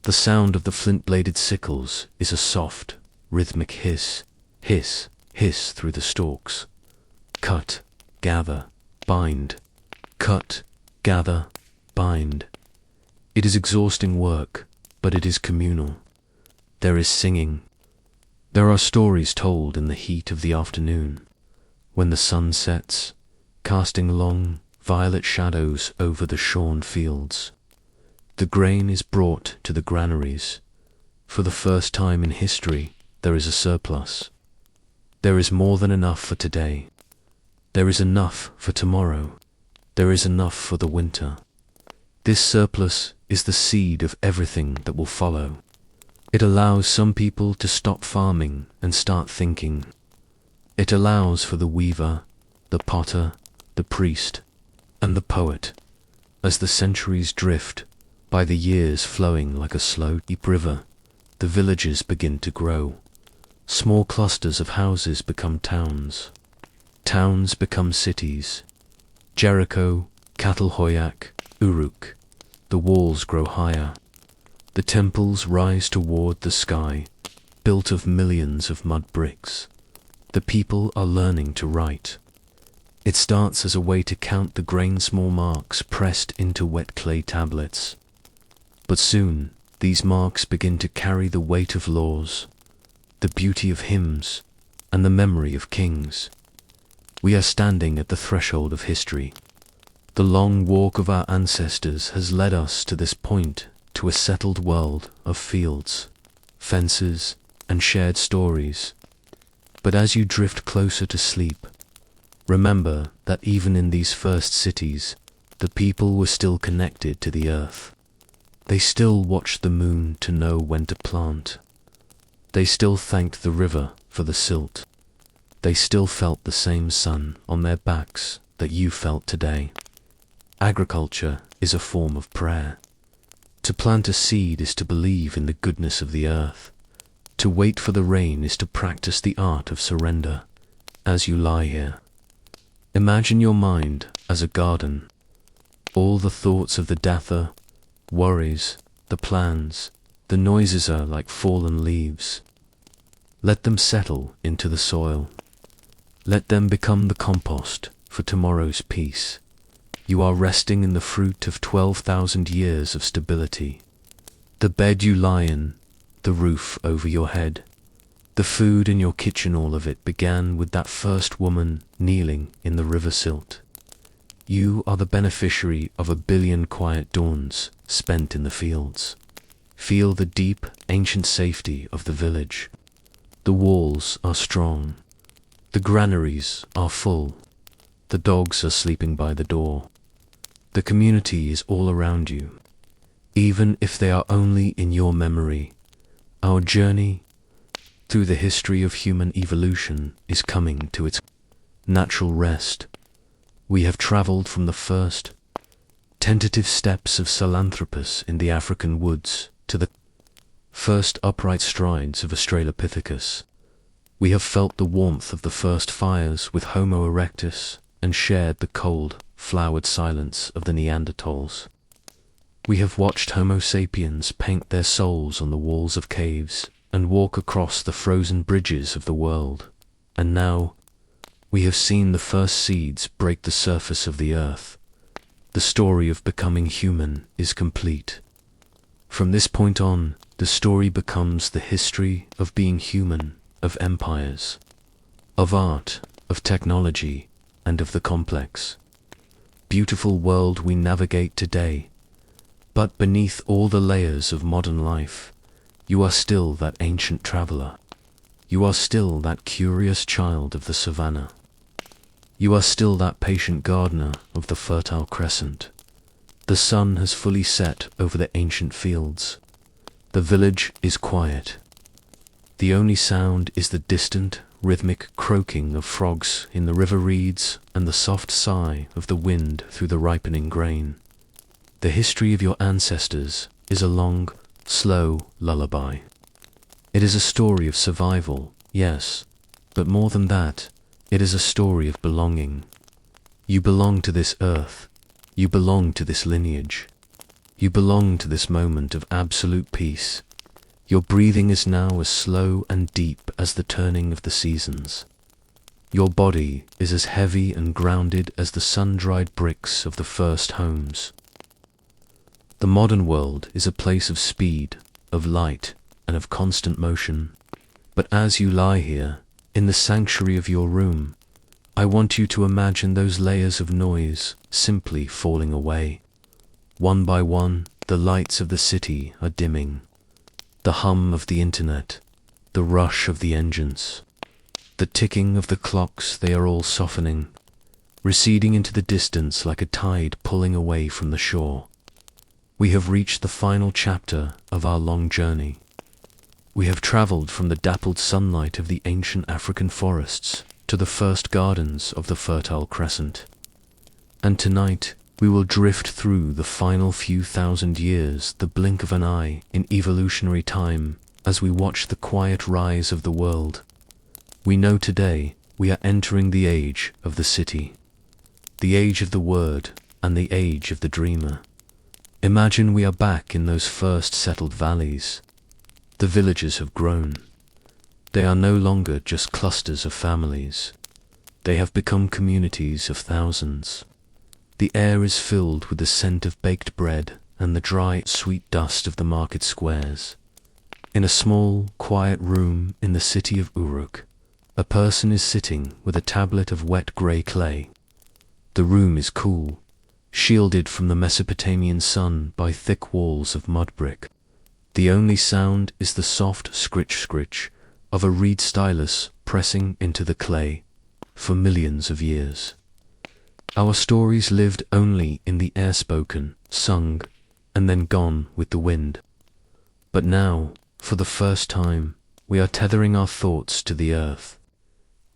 The sound of the flint-bladed sickles is a soft, rhythmic hiss, hiss, hiss through the stalks. Cut, gather, bind. Cut, gather, bind. It is exhausting work, but it is communal. There is singing. There are stories told in the heat of the afternoon, when the sun sets, casting long, violet shadows over the shorn fields. The grain is brought to the granaries. For the first time in history, there is a surplus. There is more than enough for today. There is enough for tomorrow. There is enough for the winter. This surplus is the seed of everything that will follow. It allows some people to stop farming and start thinking. It allows for the weaver, the potter, the priest, and the poet, as the centuries drift by the years flowing like a slow, deep river. The villages begin to grow. Small clusters of houses become towns. Towns become cities. Jericho, Catalhoyuk, Uruk. The walls grow higher. The temples rise toward the sky, built of millions of mud bricks. The people are learning to write. It starts as a way to count the grain-small marks pressed into wet clay tablets. But soon, these marks begin to carry the weight of laws, the beauty of hymns, and the memory of kings. We are standing at the threshold of history. The long walk of our ancestors has led us to this point, to a settled world of fields, fences, and shared stories. But as you drift closer to sleep, remember that even in these first cities, the people were still connected to the earth. They still watched the moon to know when to plant. They still thanked the river for the silt. They still felt the same sun on their backs that you felt today. Agriculture is a form of prayer. To plant a seed is to believe in the goodness of the earth. To wait for the rain is to practice the art of surrender. As you lie here, imagine your mind as a garden. All the thoughts of the datha, worries, the plans, the noises are like fallen leaves. Let them settle into the soil. Let them become the compost for tomorrow's peace. You are resting in the fruit of 12,000 years of stability. The bed you lie in, the roof over your head, the food in your kitchen, all of it began with that first woman kneeling in the river silt. You are the beneficiary of 1 billion quiet dawns spent in the fields. Feel the deep, ancient safety of the village. The walls are strong. The granaries are full. The dogs are sleeping by the door. The community is all around you. Even if they are only in your memory, our journey through the history of human evolution is coming to its natural rest. We have traveled from the first tentative steps of Sahelanthropus in the African woods to the first upright strides of Australopithecus. We have felt the warmth of the first fires with Homo erectus and shared the cold, flowered silence of the Neanderthals. We have watched Homo sapiens paint their souls on the walls of caves and walk across the frozen bridges of the world. And now, we have seen the first seeds break the surface of the earth. The story of becoming human is complete. From this point on, the story becomes the history of being human, of empires, of art, of technology, and of the complex, beautiful world we navigate today. But beneath all the layers of modern life, you are still that ancient traveler. You are still that curious child of the savanna. You are still that patient gardener of the Fertile Crescent. The sun has fully set over the ancient fields. The village is quiet. The only sound is the distant, rhythmic croaking of frogs in the river reeds and the soft sigh of the wind through the ripening grain. The history of your ancestors is a long, slow lullaby. It is a story of survival, yes, but more than that, it is a story of belonging. You belong to this earth. You belong to this lineage. You belong to this moment of absolute peace. Your breathing is now as slow and deep as the turning of the seasons. Your body is as heavy and grounded as the sun-dried bricks of the first homes. The modern world is a place of speed, of light, and of constant motion. But as you lie here, in the sanctuary of your room, I want you to imagine those layers of noise simply falling away. One by one, the lights of the city are dimming. The hum of the internet, the rush of the engines, the ticking of the clocks, they are all softening, receding into the distance like a tide pulling away from the shore. We have reached the final chapter of our long journey. We have traveled from the dappled sunlight of the ancient African forests to the first gardens of the Fertile Crescent. And tonight, we will drift through the final few thousand years, the blink of an eye in evolutionary time, as we watch the quiet rise of the world. We know today we are entering the age of the city, the age of the word, and the age of the dreamer. Imagine we are back in those first settled valleys. The villages have grown. They are no longer just clusters of families. They have become communities of thousands. The air is filled with the scent of baked bread and the dry, sweet dust of the market squares. In a small, quiet room in the city of Uruk, a person is sitting with a tablet of wet grey clay. The room is cool, shielded from the Mesopotamian sun by thick walls of mud brick. The only sound is the soft scritch-scritch of a reed stylus pressing into the clay for millions of years. Our stories lived only in the air, spoken, sung, and then gone with the wind. But now, for the first time, we are tethering our thoughts to the earth.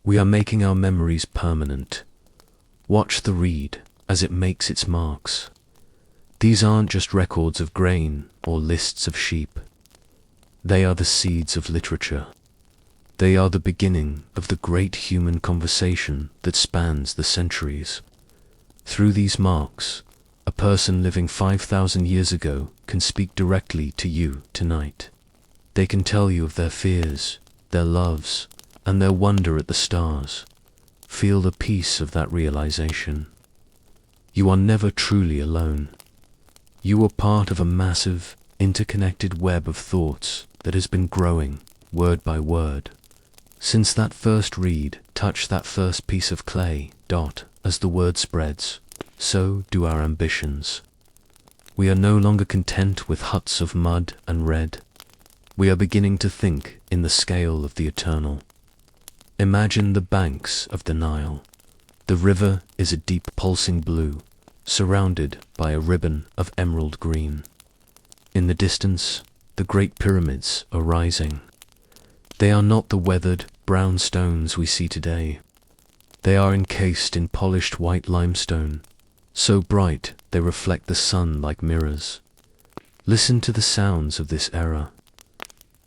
We are making our memories permanent. Watch the reed as it makes its marks. These aren't just records of grain or lists of sheep. They are the seeds of literature. They are the beginning of the great human conversation that spans the centuries. Through these marks, a person living 5,000 years ago can speak directly to you tonight. They can tell you of their fears, their loves, and their wonder at the stars. Feel the peace of that realization. You are never truly alone. You are part of a massive, interconnected web of thoughts that has been growing, word by word. Since that first reed touched that first piece of clay, as the word spreads, so do our ambitions. We are no longer content with huts of mud and red. We are beginning to think in the scale of the eternal. Imagine the banks of the Nile. The river is a deep pulsing blue, surrounded by a ribbon of emerald green. In the distance, the great pyramids are rising. They are not the weathered, brown stones we see today. They are encased in polished white limestone, so bright they reflect the sun like mirrors. Listen to the sounds of this era.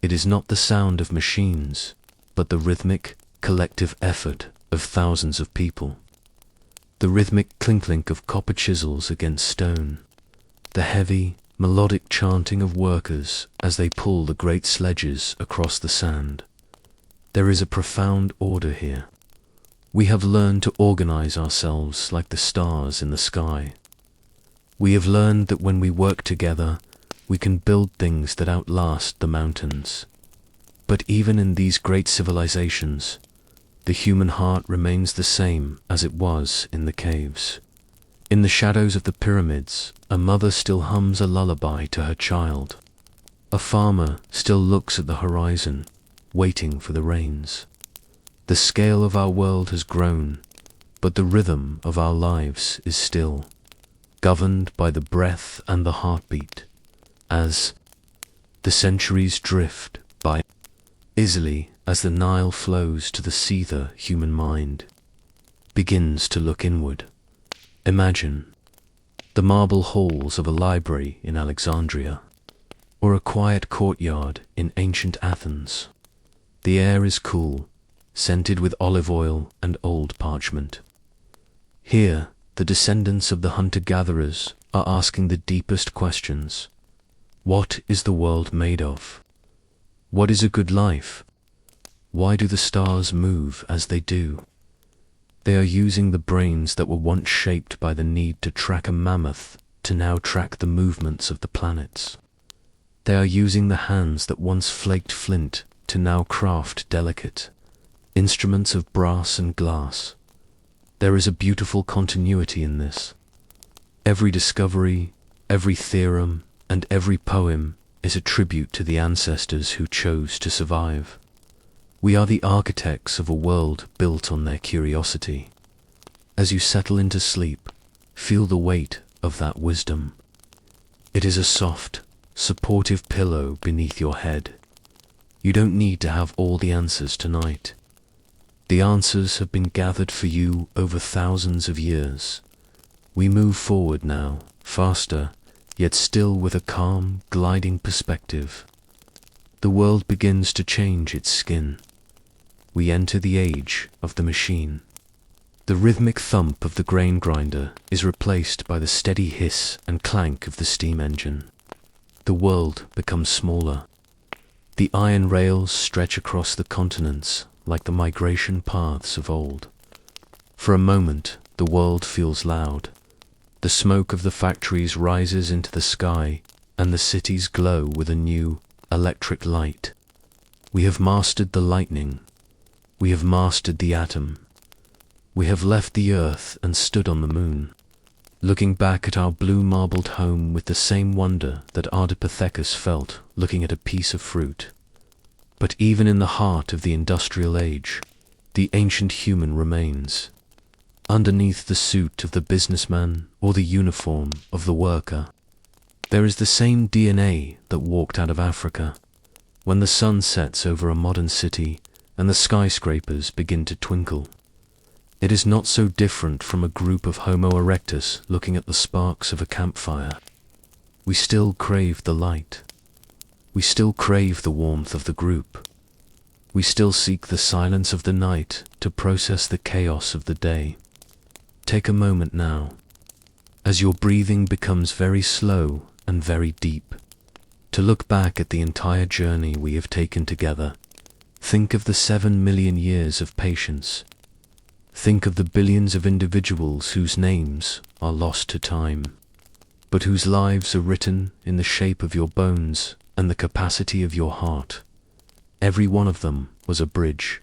It is not the sound of machines, but the rhythmic, collective effort of thousands of people. The rhythmic clink-clink of copper chisels against stone. The heavy, melodic chanting of workers as they pull the great sledges across the sand. There is a profound order here. We have learned to organize ourselves like the stars in the sky. We have learned that when we work together, we can build things that outlast the mountains. But even in these great civilizations, the human heart remains the same as it was in the caves. In the shadows of the pyramids, a mother still hums a lullaby to her child. A farmer still looks at the horizon, waiting for the rains. The scale of our world has grown, but the rhythm of our lives is still, governed by the breath and the heartbeat, as the centuries drift by easily as the Nile flows to the seether human mind, begins to look inward. Imagine the marble halls of a library in Alexandria, or a quiet courtyard in ancient Athens. The air is cool, scented with olive oil and old parchment. Here, the descendants of the hunter-gatherers are asking the deepest questions. What is the world made of? What is a good life? Why do the stars move as they do? They are using the brains that were once shaped by the need to track a mammoth to now track the movements of the planets. They are using the hands that once flaked flint to now craft delicate instruments of brass and glass. There is a beautiful continuity in this. Every discovery, every theorem, and every poem is a tribute to the ancestors who chose to survive. We are the architects of a world built on their curiosity. As you settle into sleep, feel the weight of that wisdom. It is a soft, supportive pillow beneath your head. You don't need to have all the answers tonight. The answers have been gathered for you over thousands of years. We move forward now, faster, yet still with a calm, gliding perspective. The world begins to change its skin. We enter the age of the machine. The rhythmic thump of the grain grinder is replaced by the steady hiss and clank of the steam engine. The world becomes smaller. The iron rails stretch across the continents like the migration paths of old. For a moment, the world feels loud. The smoke of the factories rises into the sky, and the cities glow with a new, electric light. We have mastered the lightning. We have mastered the atom. We have left the earth and stood on the moon, looking back at our blue marbled home with the same wonder that Ardipithecus felt looking at a piece of fruit. But even in the heart of the industrial age, the ancient human remains. Underneath the suit of the businessman or the uniform of the worker, there is the same DNA that walked out of Africa. When the sun sets over a modern city and the skyscrapers begin to twinkle, it is not so different from a group of Homo erectus looking at the sparks of a campfire. We still crave the light. We still crave the warmth of the group. We still seek the silence of the night to process the chaos of the day. Take a moment now, as your breathing becomes very slow and very deep, to look back at the entire journey we have taken together. Think of the 7 million years of patience. Think of the billions of individuals whose names are lost to time, but whose lives are written in the shape of your bones and the capacity of your heart. Every one of them was a bridge.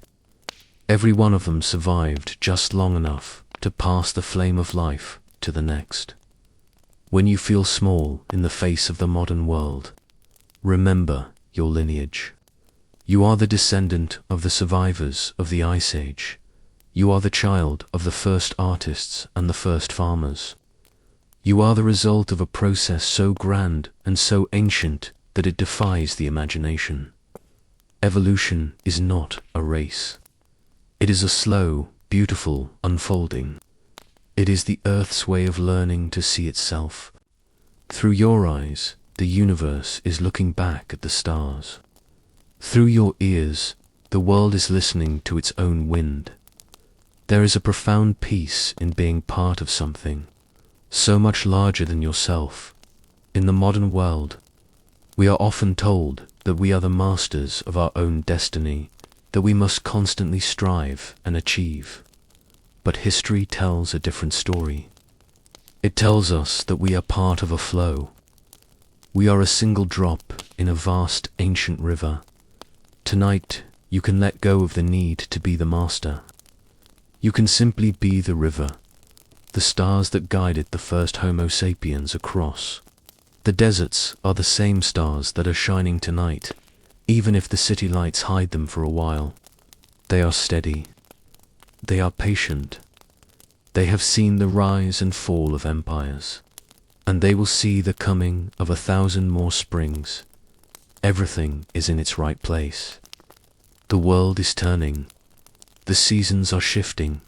Every one of them survived just long enough to pass the flame of life to the next. When you feel small in the face of the modern world, remember your lineage. You are the descendant of the survivors of the Ice Age. You are the child of the first artists and the first farmers. You are the result of a process so grand and so ancient that it defies the imagination. Evolution is not a race. It is a slow, beautiful unfolding. It is the Earth's way of learning to see itself. Through your eyes, the universe is looking back at the stars. Through your ears, the world is listening to its own wind. There is a profound peace in being part of something so much larger than yourself. In the modern world, we are often told that we are the masters of our own destiny, that we must constantly strive and achieve. But history tells a different story. It tells us that we are part of a flow. We are a single drop in a vast ancient river. Tonight, you can let go of the need to be the master. You can simply be the river, the stars that guided the first Homo sapiens across. The deserts are the same stars that are shining tonight, even if the city lights hide them for a while. They are steady. They are patient. They have seen the rise and fall of empires, and they will see the coming of 1,000 more springs. Everything is in its right place. The world is turning. The seasons are shifting.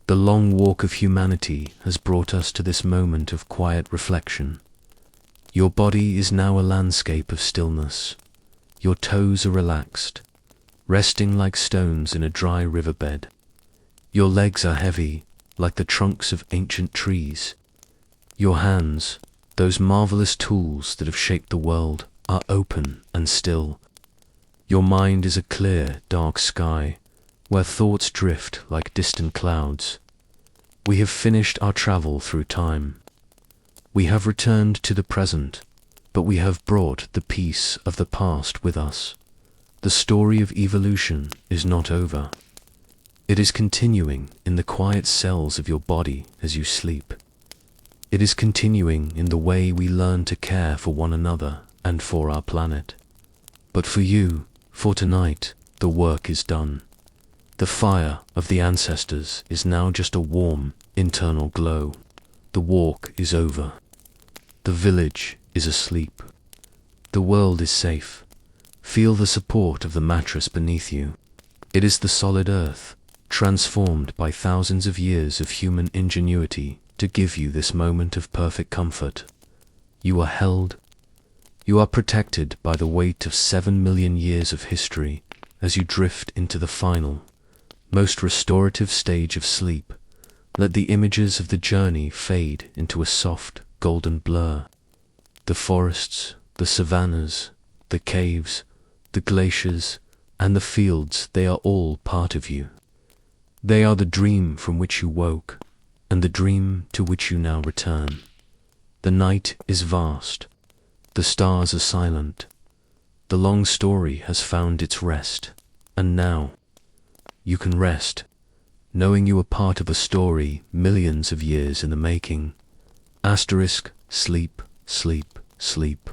The long walk of humanity has brought us to this moment of quiet reflection. Your body is now a landscape of stillness. Your toes are relaxed, resting like stones in a dry riverbed. Your legs are heavy, like the trunks of ancient trees. Your hands, those marvelous tools that have shaped the world, are open and still. Your mind is a clear, dark sky, where thoughts drift like distant clouds. We have finished our travel through time. We have returned to the present, but we have brought the peace of the past with us. The story of evolution is not over. It is continuing in the quiet cells of your body as you sleep. It is continuing in the way we learn to care for one another and for our planet. But for you, for tonight, the work is done. The fire of the ancestors is now just a warm, internal glow. The walk is over. The village is asleep. The world is safe. Feel the support of the mattress beneath you. It is the solid earth, transformed by thousands of years of human ingenuity to give you this moment of perfect comfort. You are held. You are protected by the weight of 7 million years of history as you drift into the final, most restorative stage of sleep. Let the images of the journey fade into a soft, golden blur. The forests, the savannas, the caves, the glaciers, and the fields, they are all part of you. They are the dream from which you woke, and the dream to which you now return. The night is vast. The stars are silent. The long story has found its rest, and now you can rest, knowing you are part of a story millions of years in the making. Asterisk, sleep, sleep, sleep.